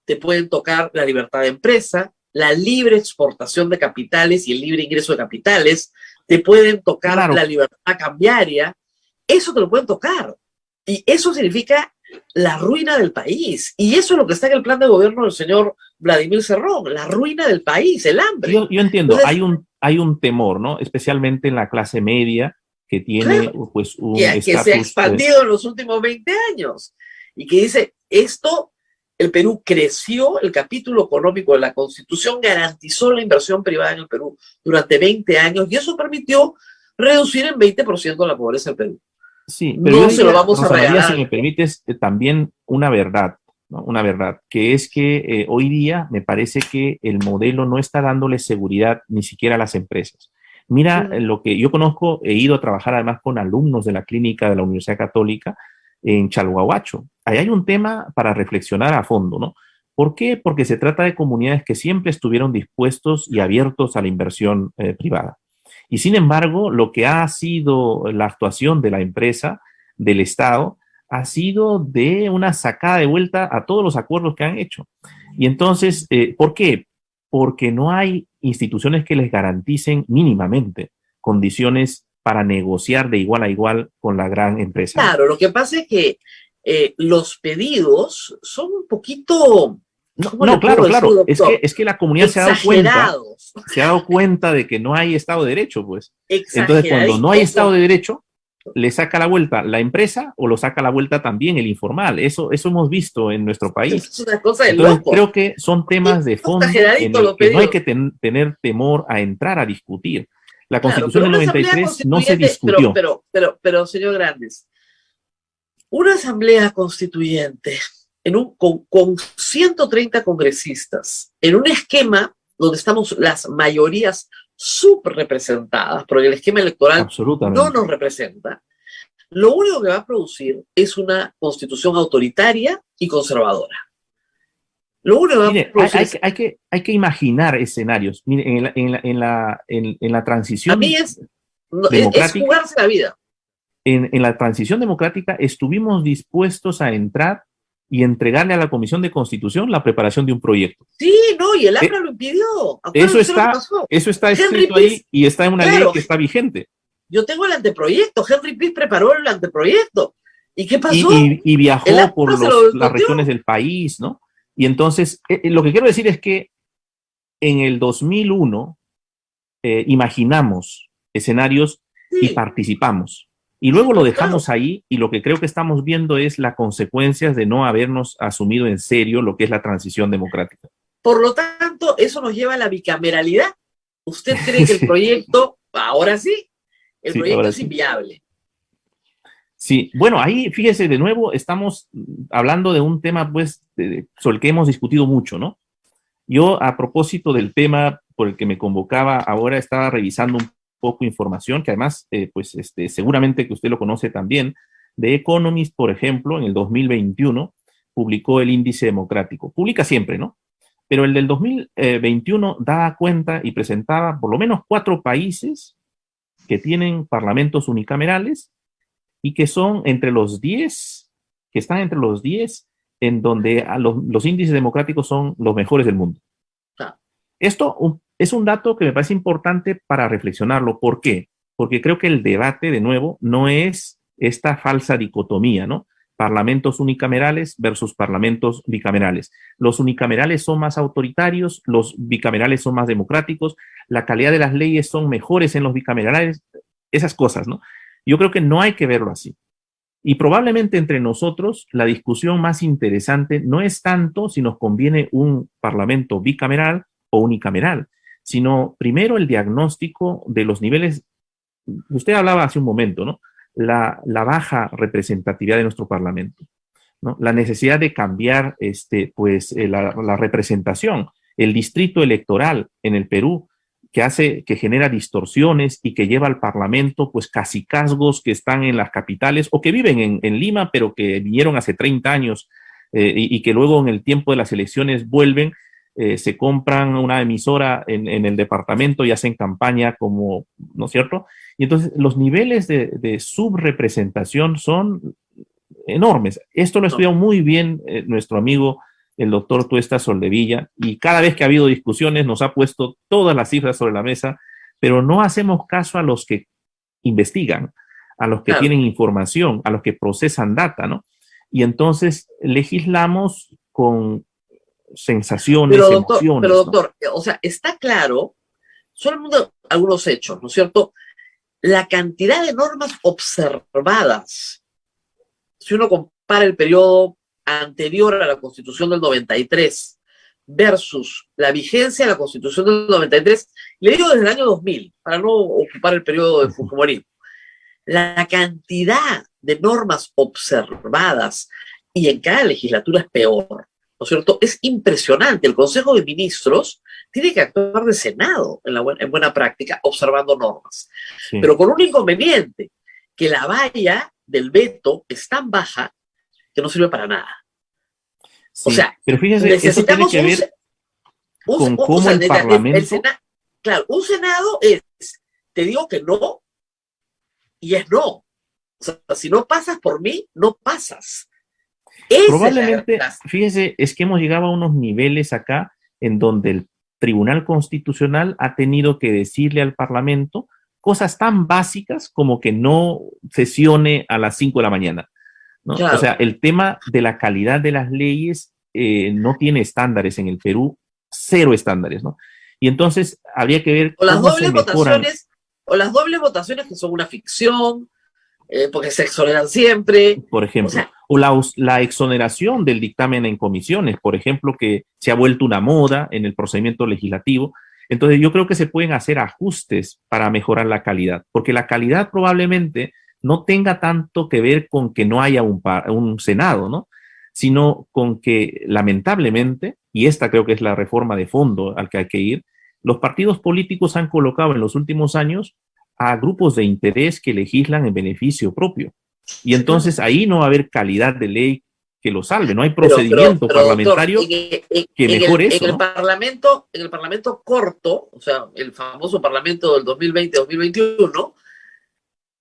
te pueden tocar la libertad de empresa, la libre exportación de capitales y el libre ingreso de capitales, te pueden tocar la libertad cambiaria, eso te lo pueden tocar. Y eso significa la ruina del país. Y eso es lo que está en el plan de gobierno del señor Vladimir Cerrón, la ruina del país, el hambre. Yo entiendo, entonces, hay un temor, ¿no? Especialmente en la clase media que tiene, claro, pues un que se ha expandido en los últimos 20 años y que dice, el Perú creció, el capítulo económico de la Constitución garantizó la inversión privada en el Perú durante 20 años y eso permitió reducir en 20% la pobreza del Perú. Sí, pero no se lo vamos a regalar. Si me permites, también una verdad, ¿no? Una verdad, que es que hoy día me parece que el modelo no está dándole seguridad ni siquiera a las empresas. Mira, lo que yo conozco, he ido a trabajar además con alumnos de la clínica de la Universidad Católica en Chalhuahuacho. Ahí hay un tema para reflexionar a fondo, ¿no? ¿Por qué? Porque se trata de comunidades que siempre estuvieron dispuestos y abiertos a la inversión privada. Y sin embargo, lo que ha sido la actuación de la empresa, del Estado, ha sido de una sacada de vuelta a todos los acuerdos que han hecho. Y entonces, ¿por qué? Porque no hay instituciones que les garanticen mínimamente condiciones para negociar de igual a igual con la gran empresa. Claro, lo que pasa es que los pedidos son un poquito ¿Cómo le puedo decir, claro. doctor? Es que la comunidad Exagerados. se ha dado cuenta de que no hay Estado de Derecho, pues. Entonces, cuando Exageraditos. no hay Estado de Derecho, le saca la vuelta la empresa o lo saca la vuelta también el informal. Eso hemos visto en nuestro país. Es una cosa de Entonces, loco. creo que son temas de fondo en el que no hay que tener temor a entrar a discutir. La Constitución del 93 no se discutió. Pero, señor Grandes, una asamblea constituyente con 130 congresistas, en un esquema donde estamos las mayorías subrepresentadas, porque el esquema electoral no nos representa, lo único que va a producir es una constitución autoritaria y conservadora. Lo único que va a producir hay que imaginar escenarios. Mire, en la transición a mí es jugarse la vida. En la transición democrática estuvimos dispuestos a entrar y entregarle a la Comisión de Constitución la preparación de un proyecto. Sí, no, y el APRA lo impidió. Eso está escrito ahí y está en una ley que está vigente. Yo tengo el anteproyecto. Henry Piz preparó el anteproyecto. ¿Y qué pasó? Y viajó por las regiones del país, ¿no? Y entonces, lo que quiero decir es que en el 2001 imaginamos escenarios y participamos. Y luego lo dejamos ahí, y lo que creo que estamos viendo es las consecuencias de no habernos asumido en serio lo que es la transición democrática. Por lo tanto, eso nos lleva a la bicameralidad. ¿Usted cree que el proyecto, ahora sí, el proyecto es inviable? Sí, bueno, ahí fíjese, de nuevo estamos hablando de un tema pues sobre el que hemos discutido mucho, ¿no? Yo, a propósito del tema por el que me convocaba, ahora estaba revisando un poco información, que además, seguramente que usted lo conoce también, de Economist, por ejemplo, en el 2021, publicó el índice democrático. Publica siempre, ¿no? Pero el del 2021 daba cuenta y presentaba por lo menos 4 países que tienen parlamentos unicamerales y que son entre los 10, que están entre los 10 en donde los índices democráticos son los mejores del mundo. Esto es un dato que me parece importante para reflexionarlo. ¿Por qué? Porque creo que el debate, de nuevo, no es esta falsa dicotomía, ¿no? Parlamentos unicamerales versus parlamentos bicamerales. Los unicamerales son más autoritarios, los bicamerales son más democráticos, la calidad de las leyes son mejores en los bicamerales, esas cosas, ¿no? Yo creo que no hay que verlo así. Y probablemente entre nosotros la discusión más interesante no es tanto si nos conviene un parlamento bicameral o unicameral, sino primero el diagnóstico de los niveles. Usted hablaba hace un momento, ¿no? La baja representatividad de nuestro parlamento, ¿no? La necesidad de cambiar la representación, el distrito electoral en el Perú, que genera distorsiones y que lleva al parlamento pues cacicazgos que están en las capitales o que viven en Lima, pero que vinieron hace 30 años y que luego en el tiempo de las elecciones vuelven, se compran una emisora en el departamento y hacen campaña como, ¿no es cierto? Y entonces los niveles de subrepresentación son enormes. Esto lo ha estudiado muy bien nuestro amigo el doctor Tuesta Soldevilla, y cada vez que ha habido discusiones nos ha puesto todas las cifras sobre la mesa, pero no hacemos caso a los que investigan, a los que tienen información, a los que procesan data, ¿no? Y entonces legislamos con sensaciones, emociones. Pero doctor, ¿no? O sea, está claro, solo algunos hechos, ¿no es cierto? La cantidad de normas observadas, si uno compara el periodo anterior a la Constitución del 93 versus la vigencia de la Constitución del 93, le digo desde el año 2000, para no ocupar el periodo de Fujimorismo, la cantidad de normas observadas, y en cada legislatura es peor, ¿no es cierto? Es impresionante. El Consejo de Ministros tiene que actuar de Senado en buena práctica, observando normas. Sí. Pero con un inconveniente, que la valla del veto es tan baja que no sirve para nada. Sí, o sea, pero fíjese, necesitamos eso tiene que ver con cómo el Parlamento... claro, un Senado es, te digo que no, y es no. O sea, si no pasas por mí, no pasas. Probablemente, fíjese, es que hemos llegado a unos niveles acá en donde el Tribunal Constitucional ha tenido que decirle al Parlamento cosas tan básicas como que no sesione a las 5 de la mañana, ¿no? Claro. O sea, el tema de la calidad de las leyes no tiene estándares en el Perú, cero estándares, ¿no? Y entonces habría que ver O las cómo se dobles mejoran. votaciones, o las dobles votaciones que son una ficción, porque se exoneran siempre. Por ejemplo, O sea, o la exoneración del dictamen en comisiones, por ejemplo, que se ha vuelto una moda en el procedimiento legislativo. Entonces yo creo que se pueden hacer ajustes para mejorar la calidad, porque la calidad probablemente no tenga tanto que ver con que no haya un Senado, ¿no? Sino con que lamentablemente, y esta creo que es la reforma de fondo al que hay que ir, los partidos políticos han colocado en los últimos años a grupos de interés que legislan en beneficio propio. Y entonces ahí no va a haber calidad de ley que lo salve, no hay procedimiento parlamentario que mejore eso, en ¿no? el parlamento corto, o sea, el famoso parlamento del 2020-2021,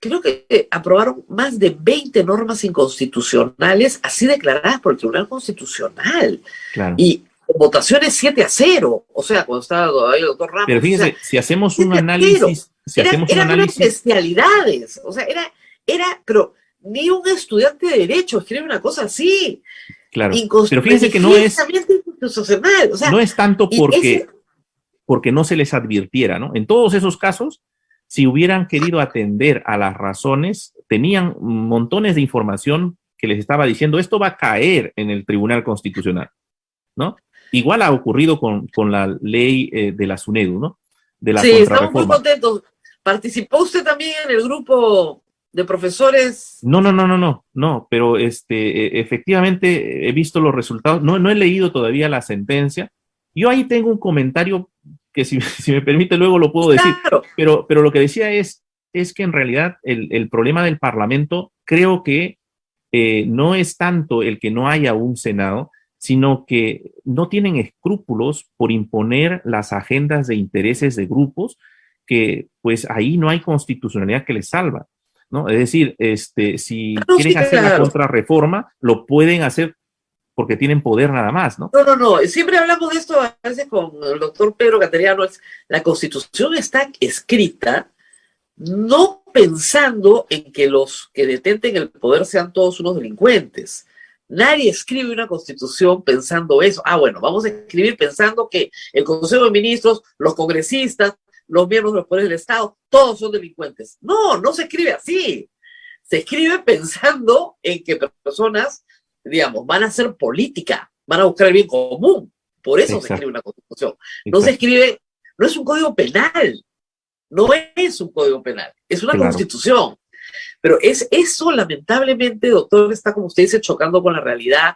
creo que aprobaron más de 20 normas inconstitucionales así declaradas por el Tribunal Constitucional. Claro. Y votaciones 7-0, o sea, cuando estaba ahí el doctor Ramos. Pero fíjese, o sea, si hacemos un análisis, eran especialidades, o sea, pero ni un estudiante de Derecho escribe una cosa así. claro, pero fíjese que no es inconstitucional, o sea, no es tanto porque no se les advirtiera, ¿no? En todos esos casos, si hubieran querido atender a las razones, tenían montones de información que les estaba diciendo, esto va a caer en el Tribunal Constitucional, ¿no? Igual ha ocurrido con la ley de la SUNEDU, ¿no? De la sí, estamos contrarreforma. muy contentos. ¿Participó usted también en el grupo de profesores? No, pero efectivamente he visto los resultados, no he leído todavía la sentencia. Yo ahí tengo un comentario que si me permite luego lo puedo decir, Claro. pero lo que decía es que en realidad el problema del Parlamento creo que no es tanto el que no haya un Senado, sino que no tienen escrúpulos por imponer las agendas de intereses de grupos que pues ahí no hay constitucionalidad que les salva, ¿no? Es decir, si quieren hacer la contrarreforma, lo pueden hacer porque tienen poder nada más, ¿no? No, siempre hablamos de esto a veces con el doctor Pedro Cateriano, la Constitución está escrita no pensando en que los que detenten el poder sean todos unos delincuentes. Nadie escribe una Constitución pensando eso. Bueno, vamos a escribir pensando que el Consejo de Ministros, los congresistas, los miembros de los poderes del Estado, todos son delincuentes. No se escribe así. Se escribe pensando en que personas, digamos, van a hacer política, van a buscar el bien común. Por eso Exacto. se escribe una Constitución. Exacto. No se escribe, no es un código penal. No es un código penal, es una Constitución. Pero eso, lamentablemente, doctor, está, como usted dice, chocando con la realidad.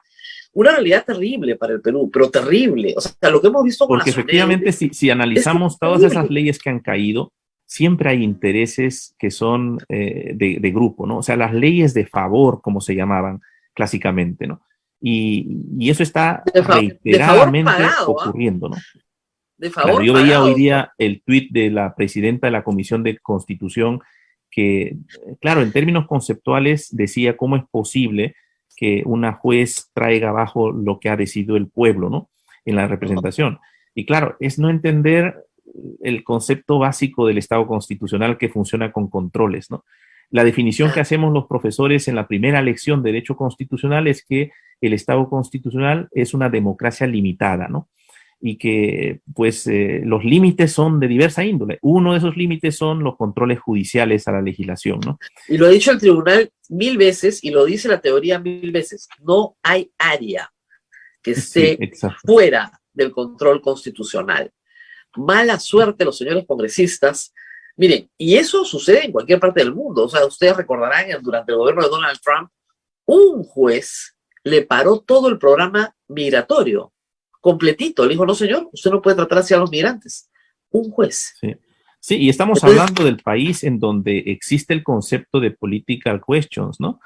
Una realidad terrible para el Perú, pero terrible. O sea, lo que hemos visto con porque efectivamente, si analizamos todas esas leyes que han caído, siempre hay intereses que son de grupo, ¿no? O sea, las leyes de favor, como se llamaban clásicamente, ¿no? Y eso está reiteradamente ocurriendo, ¿no? De favor, claro, yo veía hoy día el tuit de la presidenta de la Comisión de Constitución que, claro, en términos conceptuales decía cómo es posible que una juez traiga abajo lo que ha decidido el pueblo, ¿no? En la representación. Y claro, es no entender el concepto básico del Estado constitucional que funciona con controles, ¿no? La definición que hacemos los profesores en la primera lección de Derecho Constitucional es que el Estado constitucional es una democracia limitada, ¿no? Y que pues los límites son de diversa índole. Uno de esos límites son los controles judiciales a la legislación, ¿no? Y lo ha dicho el tribunal 1000 veces y lo dice la teoría 1000 veces. No hay área que esté fuera del control constitucional. Mala suerte los señores congresistas. Miren, y eso sucede en cualquier parte del mundo. O sea, ustedes recordarán durante el gobierno de Donald Trump, un juez le paró todo el programa migratorio. Completito, le dijo, no señor, usted no puede tratar así a los migrantes. Un juez. Sí, y estamos hablando del país en donde existe el concepto de political questions, ¿no?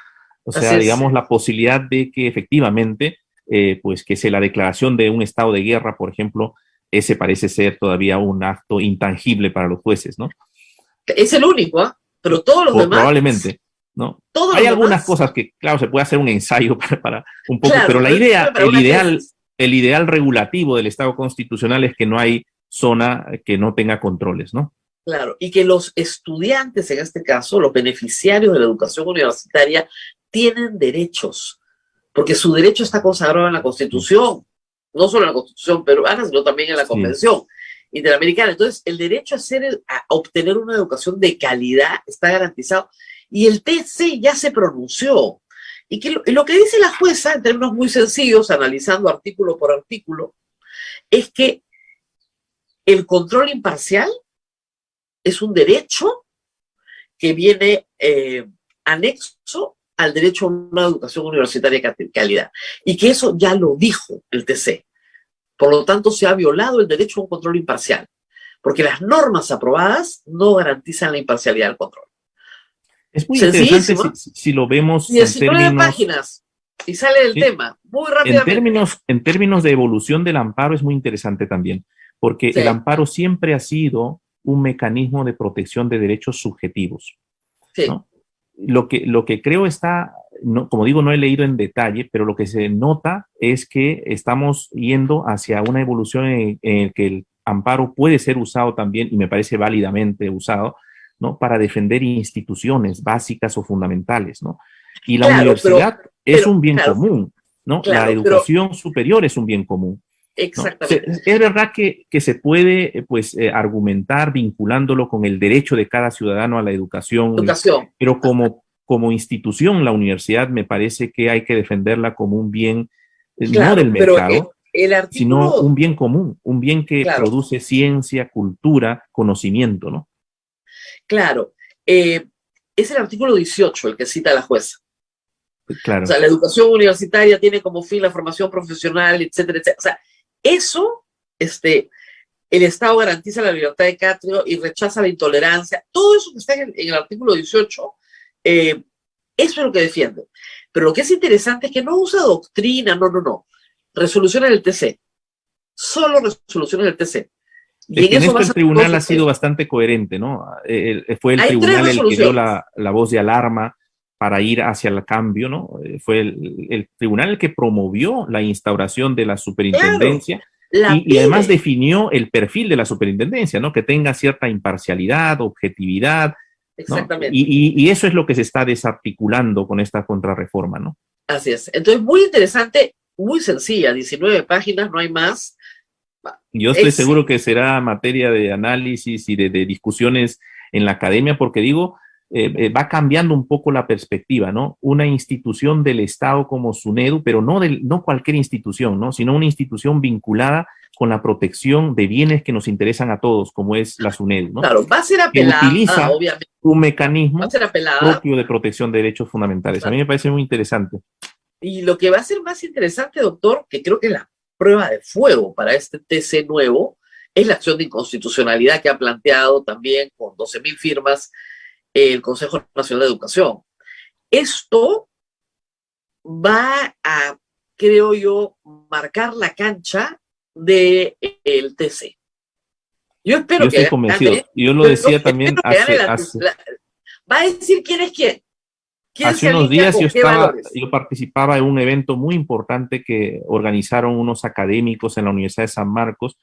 O sea, digamos, la posibilidad de que efectivamente, pues que sea la declaración de un estado de guerra, por ejemplo, ese parece ser todavía un acto intangible para los jueces, ¿no? Es el único, pero todos los demás... Probablemente, ¿no? Hay algunas cosas que, claro, se puede hacer un ensayo para un poco, pero la idea, el ideal regulativo del Estado constitucional es que no hay zona que no tenga controles, ¿no? Claro, y que los estudiantes, en este caso, los beneficiarios de la educación universitaria, tienen derechos. porque su derecho está consagrado en la Constitución, no solo en la Constitución peruana, sino también en la Convención Interamericana. Entonces, el derecho a obtener una educación de calidad está garantizado, y el TC ya se pronunció. Y lo que dice la jueza, en términos muy sencillos, analizando artículo por artículo, es que el control imparcial es un derecho que viene anexo al derecho a una educación universitaria de calidad, y que eso ya lo dijo el TC. Por lo tanto, se ha violado el derecho a un control imparcial, porque las normas aprobadas no garantizan la imparcialidad del control. Es muy interesante si lo vemos 19 en términos... páginas, y sale del tema, muy rápidamente. En términos de evolución del amparo es muy interesante también, porque el amparo siempre ha sido un mecanismo de protección de derechos subjetivos, ¿no? Lo que creo está, no, como digo, no he leído en detalle, pero lo que se nota es que estamos yendo hacia una evolución en el que el amparo puede ser usado también, y me parece válidamente usado, ¿no?, para defender instituciones básicas o fundamentales, ¿no? Y la universidad es un bien común, ¿no? La educación superior es un bien común. Exactamente. ¿No? Es verdad que se puede argumentar vinculándolo con el derecho de cada ciudadano a la educación. Pero como institución, la universidad me parece que hay que defenderla como un bien, no del mercado, sino un bien común, un bien que produce ciencia, cultura, conocimiento, ¿no? Claro. Es el artículo 18 el que cita la jueza. Claro. O sea, la educación universitaria tiene como fin la formación profesional, etcétera, etcétera. O sea, eso, el Estado garantiza la libertad de cátedra y rechaza la intolerancia. Todo eso que está en el artículo 18, eso es lo que defiende. Pero lo que es interesante es que no usa doctrina, no. Resoluciones del TC. Solo resoluciones del TC. Y en esto el tribunal ha sido bastante coherente, ¿no? Fue el tribunal el que dio la voz de alarma para ir hacia el cambio, ¿no? Fue el tribunal el que promovió la instauración de la superintendencia, y además definió el perfil de la superintendencia, ¿no? Que tenga cierta imparcialidad, objetividad, ¿no? Exactamente. Y eso es lo que se está desarticulando con esta contrarreforma, ¿no? Así es. Entonces, muy interesante, muy sencilla, 19 páginas, no hay más. Yo estoy seguro que será materia de análisis y de discusiones en la academia, porque digo, va cambiando un poco la perspectiva, ¿no? Una institución del Estado como SUNEDU, pero no cualquier institución, ¿no? Sino una institución vinculada con la protección de bienes que nos interesan a todos, como es la SUNEDU, ¿no? Claro, va a ser apelada, que utiliza obviamente. Un mecanismo apelada, propio de protección de derechos fundamentales. A mí me parece muy interesante. Y lo que va a ser más interesante, doctor, que creo que es la prueba de fuego para este TC nuevo, es la acción de inconstitucionalidad que ha planteado también con 12.000 firmas el Consejo Nacional de Educación. Esto va a, creo yo, marcar la cancha del TC. Yo espero que... Yo estoy convencido. Yo lo decía también va a decir quién es quién. Hace unos días yo participaba en un evento muy importante que organizaron unos académicos en la Universidad de San Marcos,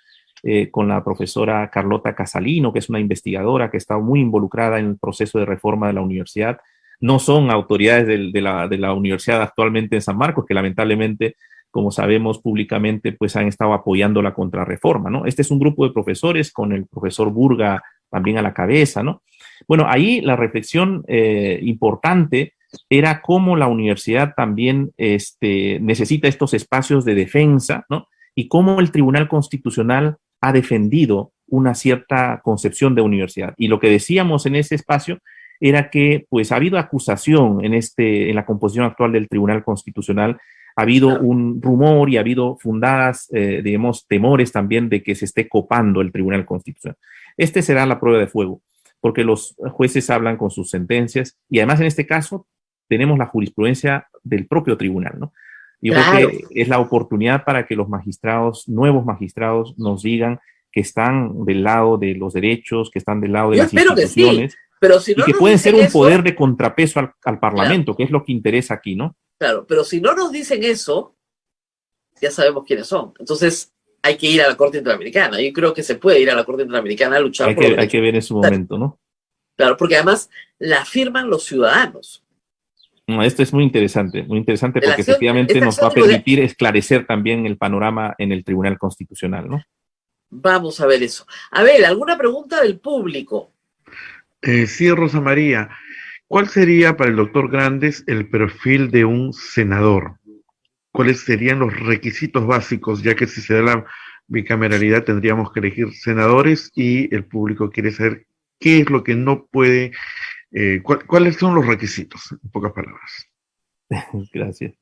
con la profesora Carlota Casalino, que es una investigadora que está muy involucrada en el proceso de reforma de la universidad. No son autoridades de la universidad actualmente en San Marcos, que lamentablemente, como sabemos públicamente, pues han estado apoyando la contrarreforma, ¿no? Este es un grupo de profesores con el profesor Burga también a la cabeza, ¿no? Bueno, ahí la reflexión importante era cómo la universidad también necesita estos espacios de defensa, ¿no? Y cómo el Tribunal Constitucional ha defendido una cierta concepción de universidad. Y lo que decíamos en ese espacio era que pues ha habido acusación en la composición actual del Tribunal Constitucional, ha habido un rumor y ha habido fundadas, digamos, temores también de que se esté copando el Tribunal Constitucional. Será la prueba de fuego, porque los jueces hablan con sus sentencias y además en este caso tenemos la jurisprudencia del propio tribunal, ¿no? Yo creo que es la oportunidad para que los magistrados, nuevos magistrados, nos digan que están del lado de los derechos, que están del lado de las instituciones, sí, pero si no, y que pueden ser un poder de contrapeso al Parlamento, que es lo que interesa aquí, ¿no? Claro, pero si no nos dicen eso, ya sabemos quiénes son. Entonces hay que ir a la Corte Interamericana. Yo creo que se puede ir a la Corte Interamericana a luchar por hay que ver en su momento, ¿no? Claro, porque además la firman los ciudadanos. No, esto es muy interesante De la porque acción, efectivamente esta nos va acción a digo, permitir esclarecer también el panorama en el Tribunal Constitucional, ¿no? vamos a ver eso. A ver, ¿alguna pregunta del público? Sí, Rosa María, ¿cuál sería para el doctor Grandes el perfil de un senador? ¿Cuáles serían los requisitos básicos? Ya que si se da la bicameralidad tendríamos que elegir senadores y el público quiere saber qué es lo que no puede, cuáles son los requisitos, en pocas palabras. Gracias.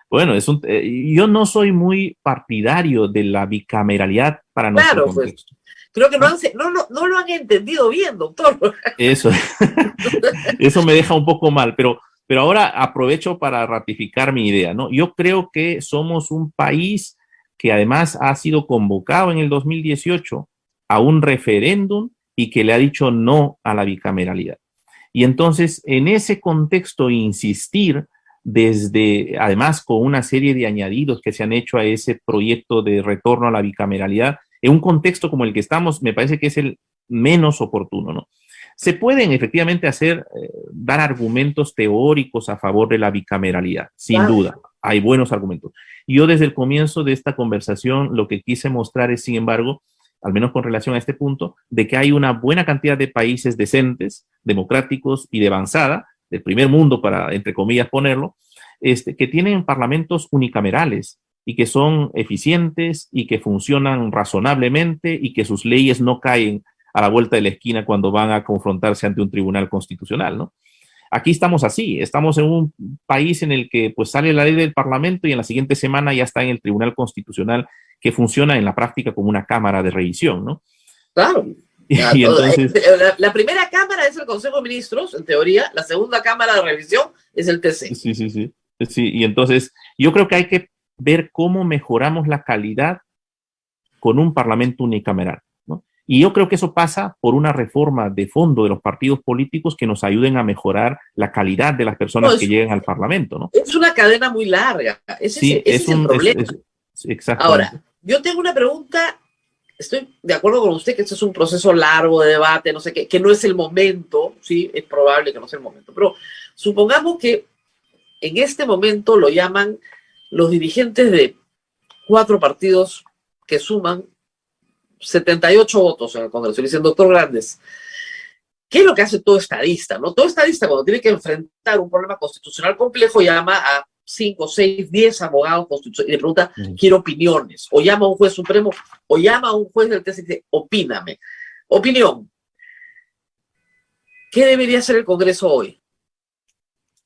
Bueno, yo no soy muy partidario de la bicameralidad para nuestro Claro, pues, contexto, creo que ¿no? no lo han entendido bien, doctor. Eso, eso me deja un poco mal, pero ahora aprovecho para ratificar mi idea, ¿no? Yo creo que somos un país que además ha sido convocado en el 2018 a un referéndum y que le ha dicho no a la bicameralidad. Y entonces, en ese contexto, insistir además con una serie de añadidos que se han hecho a ese proyecto de retorno a la bicameralidad, en un contexto como el que estamos, me parece que es el menos oportuno, ¿no? Se pueden efectivamente dar argumentos teóricos a favor de la bicameralidad, sin duda, hay buenos argumentos. Yo desde el comienzo de esta conversación lo que quise mostrar es, sin embargo, al menos con relación a este punto, de que hay una buena cantidad de países decentes, democráticos y de avanzada, del primer mundo, para, entre comillas, ponerlo, que tienen parlamentos unicamerales y que son eficientes y que funcionan razonablemente y que sus leyes no caen a la vuelta de la esquina cuando van a confrontarse ante un tribunal constitucional, ¿no? Aquí estamos así, estamos en un país en el que pues sale la ley del Parlamento y en la siguiente semana ya está en el Tribunal Constitucional, que funciona en la práctica como una cámara de revisión, ¿no? Claro. Y entonces, la primera cámara es el Consejo de Ministros, en teoría. La segunda cámara de revisión es el TC. sí, y entonces yo creo que hay que ver cómo mejoramos la calidad con un parlamento unicameral, ¿no? Y yo creo que eso pasa por una reforma de fondo de los partidos políticos que nos ayuden a mejorar la calidad de las personas que lleguen al parlamento, ¿no? Es una cadena muy larga. Ese es el problema. Exacto. Ahora, yo tengo una pregunta. Estoy de acuerdo con usted que este es un proceso largo de debate, no sé qué, que no es el momento, sí, es probable que no sea el momento, pero supongamos que en este momento lo llaman los dirigentes de 4 partidos que suman 78 votos en el Congreso. Y dicen, doctor Grandes, ¿qué es lo que hace todo estadista? ¿No? Todo estadista, cuando tiene que enfrentar un problema constitucional complejo, llama a 5, 6, 10 abogados constitucionales y le pregunta, quiero opiniones. O llama a un juez supremo, o llama a un juez del TC y dice, opíname. Opinión. ¿Qué debería hacer el Congreso hoy?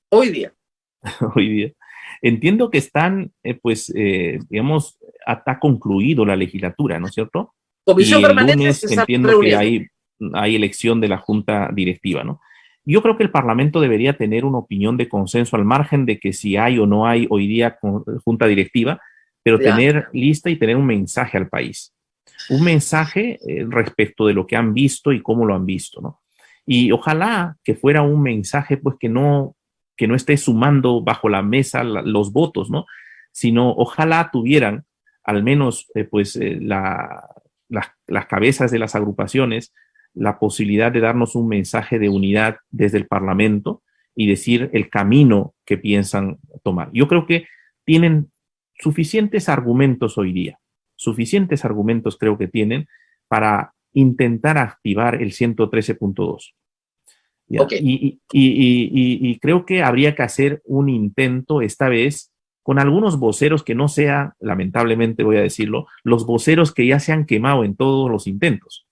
Hoy día. Hoy día. Entiendo que digamos, ha concluido la legislatura, ¿no es cierto? Comisión y el permanente lunes entiendo que hay elección de la Junta Directiva, ¿no? Yo creo que el Parlamento debería tener una opinión de consenso al margen de que si hay o no hay hoy día Junta Directiva, pero tener lista y tener un mensaje al país. Un mensaje respecto de lo que han visto y cómo lo han visto, ¿no? Y ojalá que fuera un mensaje pues que no esté sumando bajo la mesa los votos, ¿no? Sino ojalá tuvieran al menos las cabezas de las agrupaciones la posibilidad de darnos un mensaje de unidad desde el Parlamento y decir el camino que piensan tomar. Yo creo que tienen suficientes argumentos hoy día, suficientes argumentos creo que tienen para intentar activar el 113.2. Okay. Y creo que habría que hacer un intento esta vez con algunos voceros que no sean, lamentablemente voy a decirlo, los voceros que ya se han quemado en todos los intentos.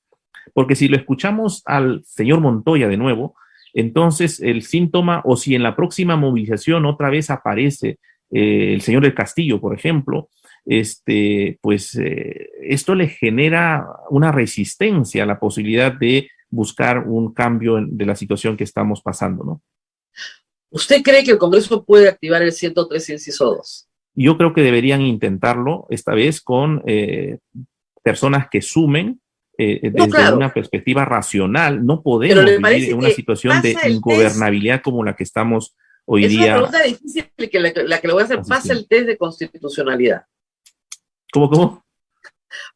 Porque si lo escuchamos al señor Montoya de nuevo, entonces el síntoma, o si en la próxima movilización otra vez aparece el señor del Castillo, por ejemplo, esto le genera una resistencia a la posibilidad de buscar un cambio de la situación que estamos pasando, ¿no? ¿Usted cree que el Congreso puede activar el 113 inciso 2? Yo creo que deberían intentarlo esta vez con personas que sumen desde una perspectiva racional. No podemos vivir en una situación de ingobernabilidad como la que estamos hoy día. Es una pregunta difícil la que le voy a hacer. ¿Pasa el test de constitucionalidad? ¿Cómo?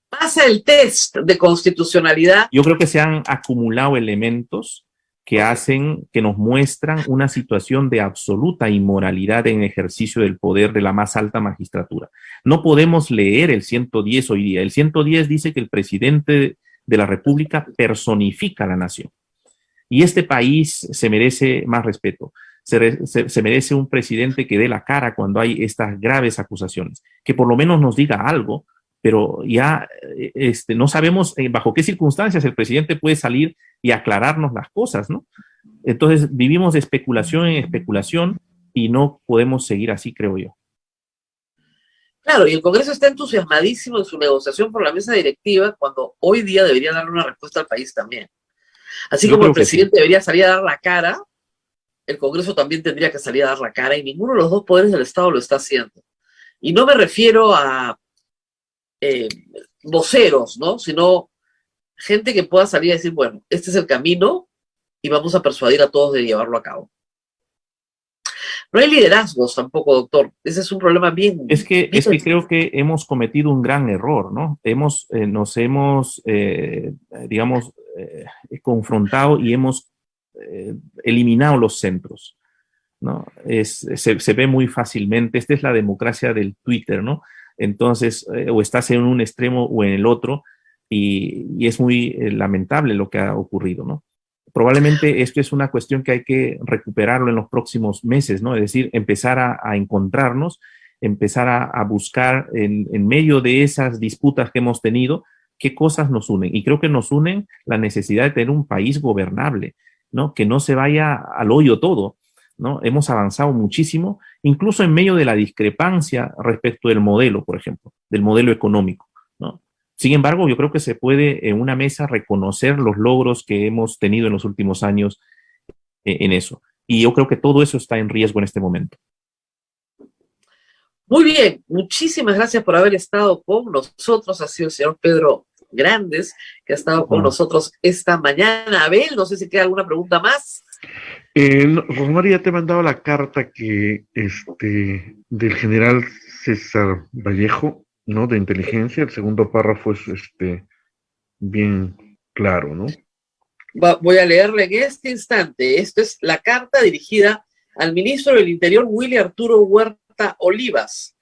¿Pasa el test de constitucionalidad? Yo creo que se han acumulado elementos que nos muestran una situación de absoluta inmoralidad en ejercicio del poder de la más alta magistratura. No podemos leer el 110 hoy día. El 110 dice que el presidente de la República personifica a la nación. Y este país se merece más respeto. Se merece un presidente que dé la cara cuando hay estas graves acusaciones, que por lo menos nos diga algo, pero ya no sabemos bajo qué circunstancias el presidente puede salir y aclararnos las cosas, ¿no? Entonces vivimos de especulación en especulación y no podemos seguir así, creo yo. Claro, y el Congreso está entusiasmadísimo en su negociación por la mesa directiva, cuando hoy día debería darle una respuesta al país también. Así como el presidente debería salir a dar la cara, el Congreso también tendría que salir a dar la cara, y ninguno de los dos poderes del Estado lo está haciendo. Y no me refiero a voceros, ¿no? Sino gente que pueda salir a decir, bueno, este es el camino y vamos a persuadir a todos de llevarlo a cabo. No hay liderazgos tampoco, doctor. Ese es un problema bien... Es que creo que hemos cometido un gran error, ¿no? Nos hemos, digamos, confrontado y hemos eliminado los centros, ¿no? Se ve muy fácilmente. Esta es la democracia del Twitter, ¿no? Entonces, o estás en un extremo o en el otro, y es muy lamentable lo que ha ocurrido, ¿no? Probablemente esto es una cuestión que hay que recuperarlo en los próximos meses, ¿no? Es decir, empezar a encontrarnos, empezar a buscar en medio de esas disputas que hemos tenido, qué cosas nos unen. Y creo que nos unen la necesidad de tener un país gobernable, ¿no? Que no se vaya al hoyo todo, ¿no? Hemos avanzado muchísimo, incluso en medio de la discrepancia respecto del modelo, por ejemplo, del modelo económico, ¿no? Sin embargo, yo creo que se puede en una mesa reconocer los logros que hemos tenido en los últimos años en eso. Y yo creo que todo eso está en riesgo en este momento. Muy bien, muchísimas gracias por haber estado con nosotros. Ha sido el señor Pedro Grandes, que ha estado con nosotros esta mañana. Abel, no sé si queda alguna pregunta más. José María, te he mandado la carta que del general César Vallejo, ¿no? De inteligencia. El segundo párrafo es bien claro, ¿no? Voy a leerle en este instante. Esto es la carta dirigida al ministro del Interior, Willy Arturo Huerta Olivas.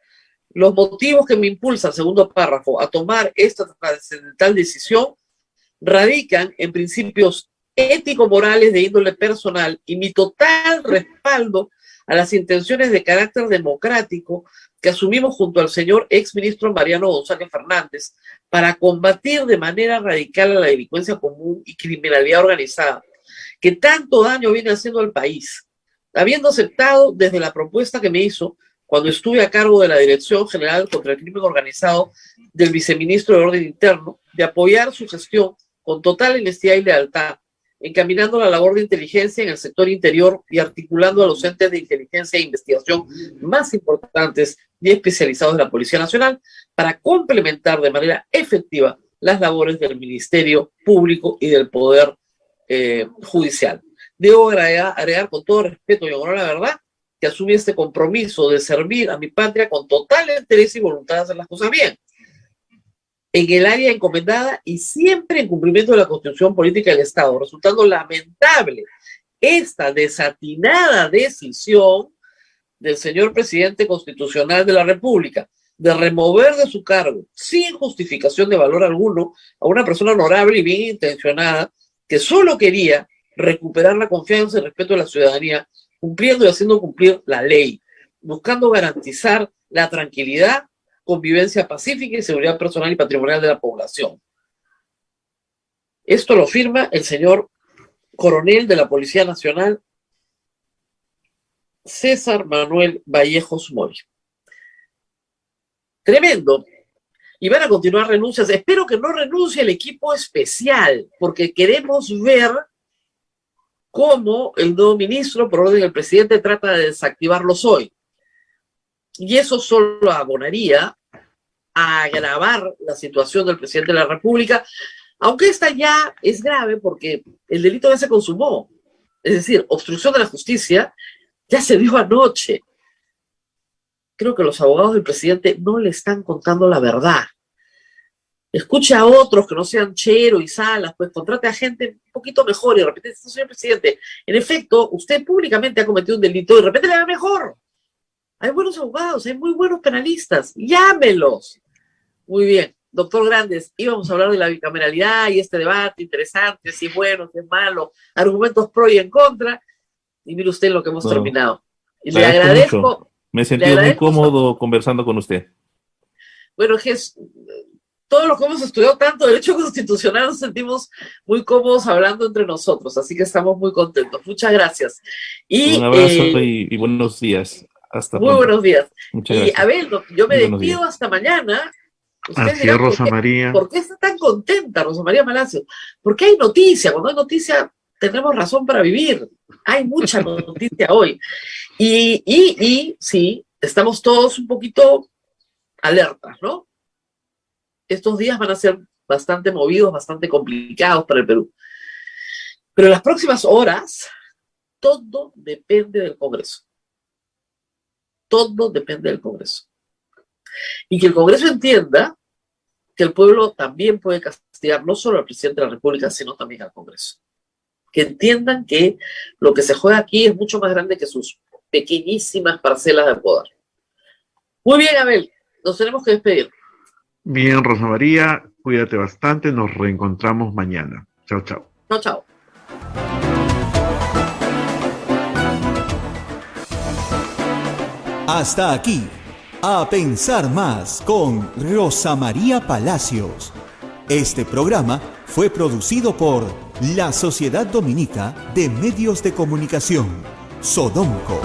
Los motivos que me impulsan, segundo párrafo, a tomar esta trascendental decisión radican en principios ético-morales de índole personal y mi total respaldo a las intenciones de carácter democrático que asumimos junto al señor exministro Mariano González Fernández para combatir de manera radical a la delincuencia común y criminalidad organizada, que tanto daño viene haciendo al país, habiendo aceptado desde la propuesta que me hizo cuando estuve a cargo de la Dirección General contra el Crimen Organizado del viceministro de Orden Interno, de apoyar su gestión con total honestidad y lealtad, encaminando la labor de inteligencia en el sector interior y articulando a los entes de inteligencia e investigación más importantes y especializados de la Policía Nacional para complementar de manera efectiva las labores del Ministerio Público y del Poder Judicial. Debo agregar con todo respeto y honor a la verdad que asumí este compromiso de servir a mi patria con total interés y voluntad de hacer las cosas bien, en el área encomendada y siempre en cumplimiento de la Constitución Política del Estado, resultando lamentable esta desatinada decisión del señor presidente constitucional de la República de remover de su cargo, sin justificación de valor alguno, a una persona honorable y bien intencionada que solo quería recuperar la confianza y el respeto de la ciudadanía, cumpliendo y haciendo cumplir la ley, buscando garantizar la tranquilidad, convivencia pacífica y seguridad personal y patrimonial de la población. Esto lo firma el señor coronel de la Policía Nacional, César Manuel Vallejos Moy. Tremendo. Y van a continuar renuncias. Espero que no renuncie el equipo especial, porque queremos ver cómo el nuevo ministro, por orden del presidente, trata de desactivarlos hoy. Y eso solo abonaría a agravar la situación del presidente de la República, aunque esta ya es grave porque el delito ya se consumó. Es decir, obstrucción de la justicia ya se dio anoche. Creo que los abogados del presidente no le están contando la verdad. escuche a otros que no sean Chero y Salas, pues contrate a gente un poquito mejor y de repente, señor presidente, en efecto, usted públicamente ha cometido un delito y de repente le va mejor. Hay buenos abogados, hay muy buenos penalistas, llámelos. Muy bien, doctor Grandes, íbamos a hablar de la bicameralidad y este debate interesante, si es bueno, si es malo, argumentos pro y en contra, y mire usted lo que hemos terminado. Y le agradezco. Mucho. Me he sentido muy cómodo conversando con usted. Bueno, todos los que hemos estudiado tanto derecho constitucional nos sentimos muy cómodos hablando entre nosotros, así que estamos muy contentos. Muchas gracias. Y, un abrazo y buenos días. Hasta muy pronto. Buenos días. Muchas y gracias. Abel, yo me Buenos despido días. hasta mañana. Así es, Rosa María. ¿Por qué está tan contenta Rosa María Palacios? Porque hay noticia. Cuando hay noticia, tenemos razón para vivir. Hay mucha noticia hoy. Y sí, estamos todos un poquito alertas, ¿no? Estos días van a ser bastante movidos, bastante complicados para el Perú. Pero en las próximas horas, todo depende del Congreso. Todo depende del Congreso. Y que el Congreso entienda que el pueblo también puede castigar no solo al presidente de la República, sino también al Congreso. Que entiendan que lo que se juega aquí es mucho más grande que sus pequeñísimas parcelas de poder. Muy bien, Abel, nos tenemos que despedir. Bien, Rosa María, cuídate bastante, nos reencontramos mañana. Chao, chao. Chao, chao. Hasta aquí, A Pensar Más con Rosa María Palacios. Este programa fue producido por la Sociedad Dominica de Medios de Comunicación, Sodomco.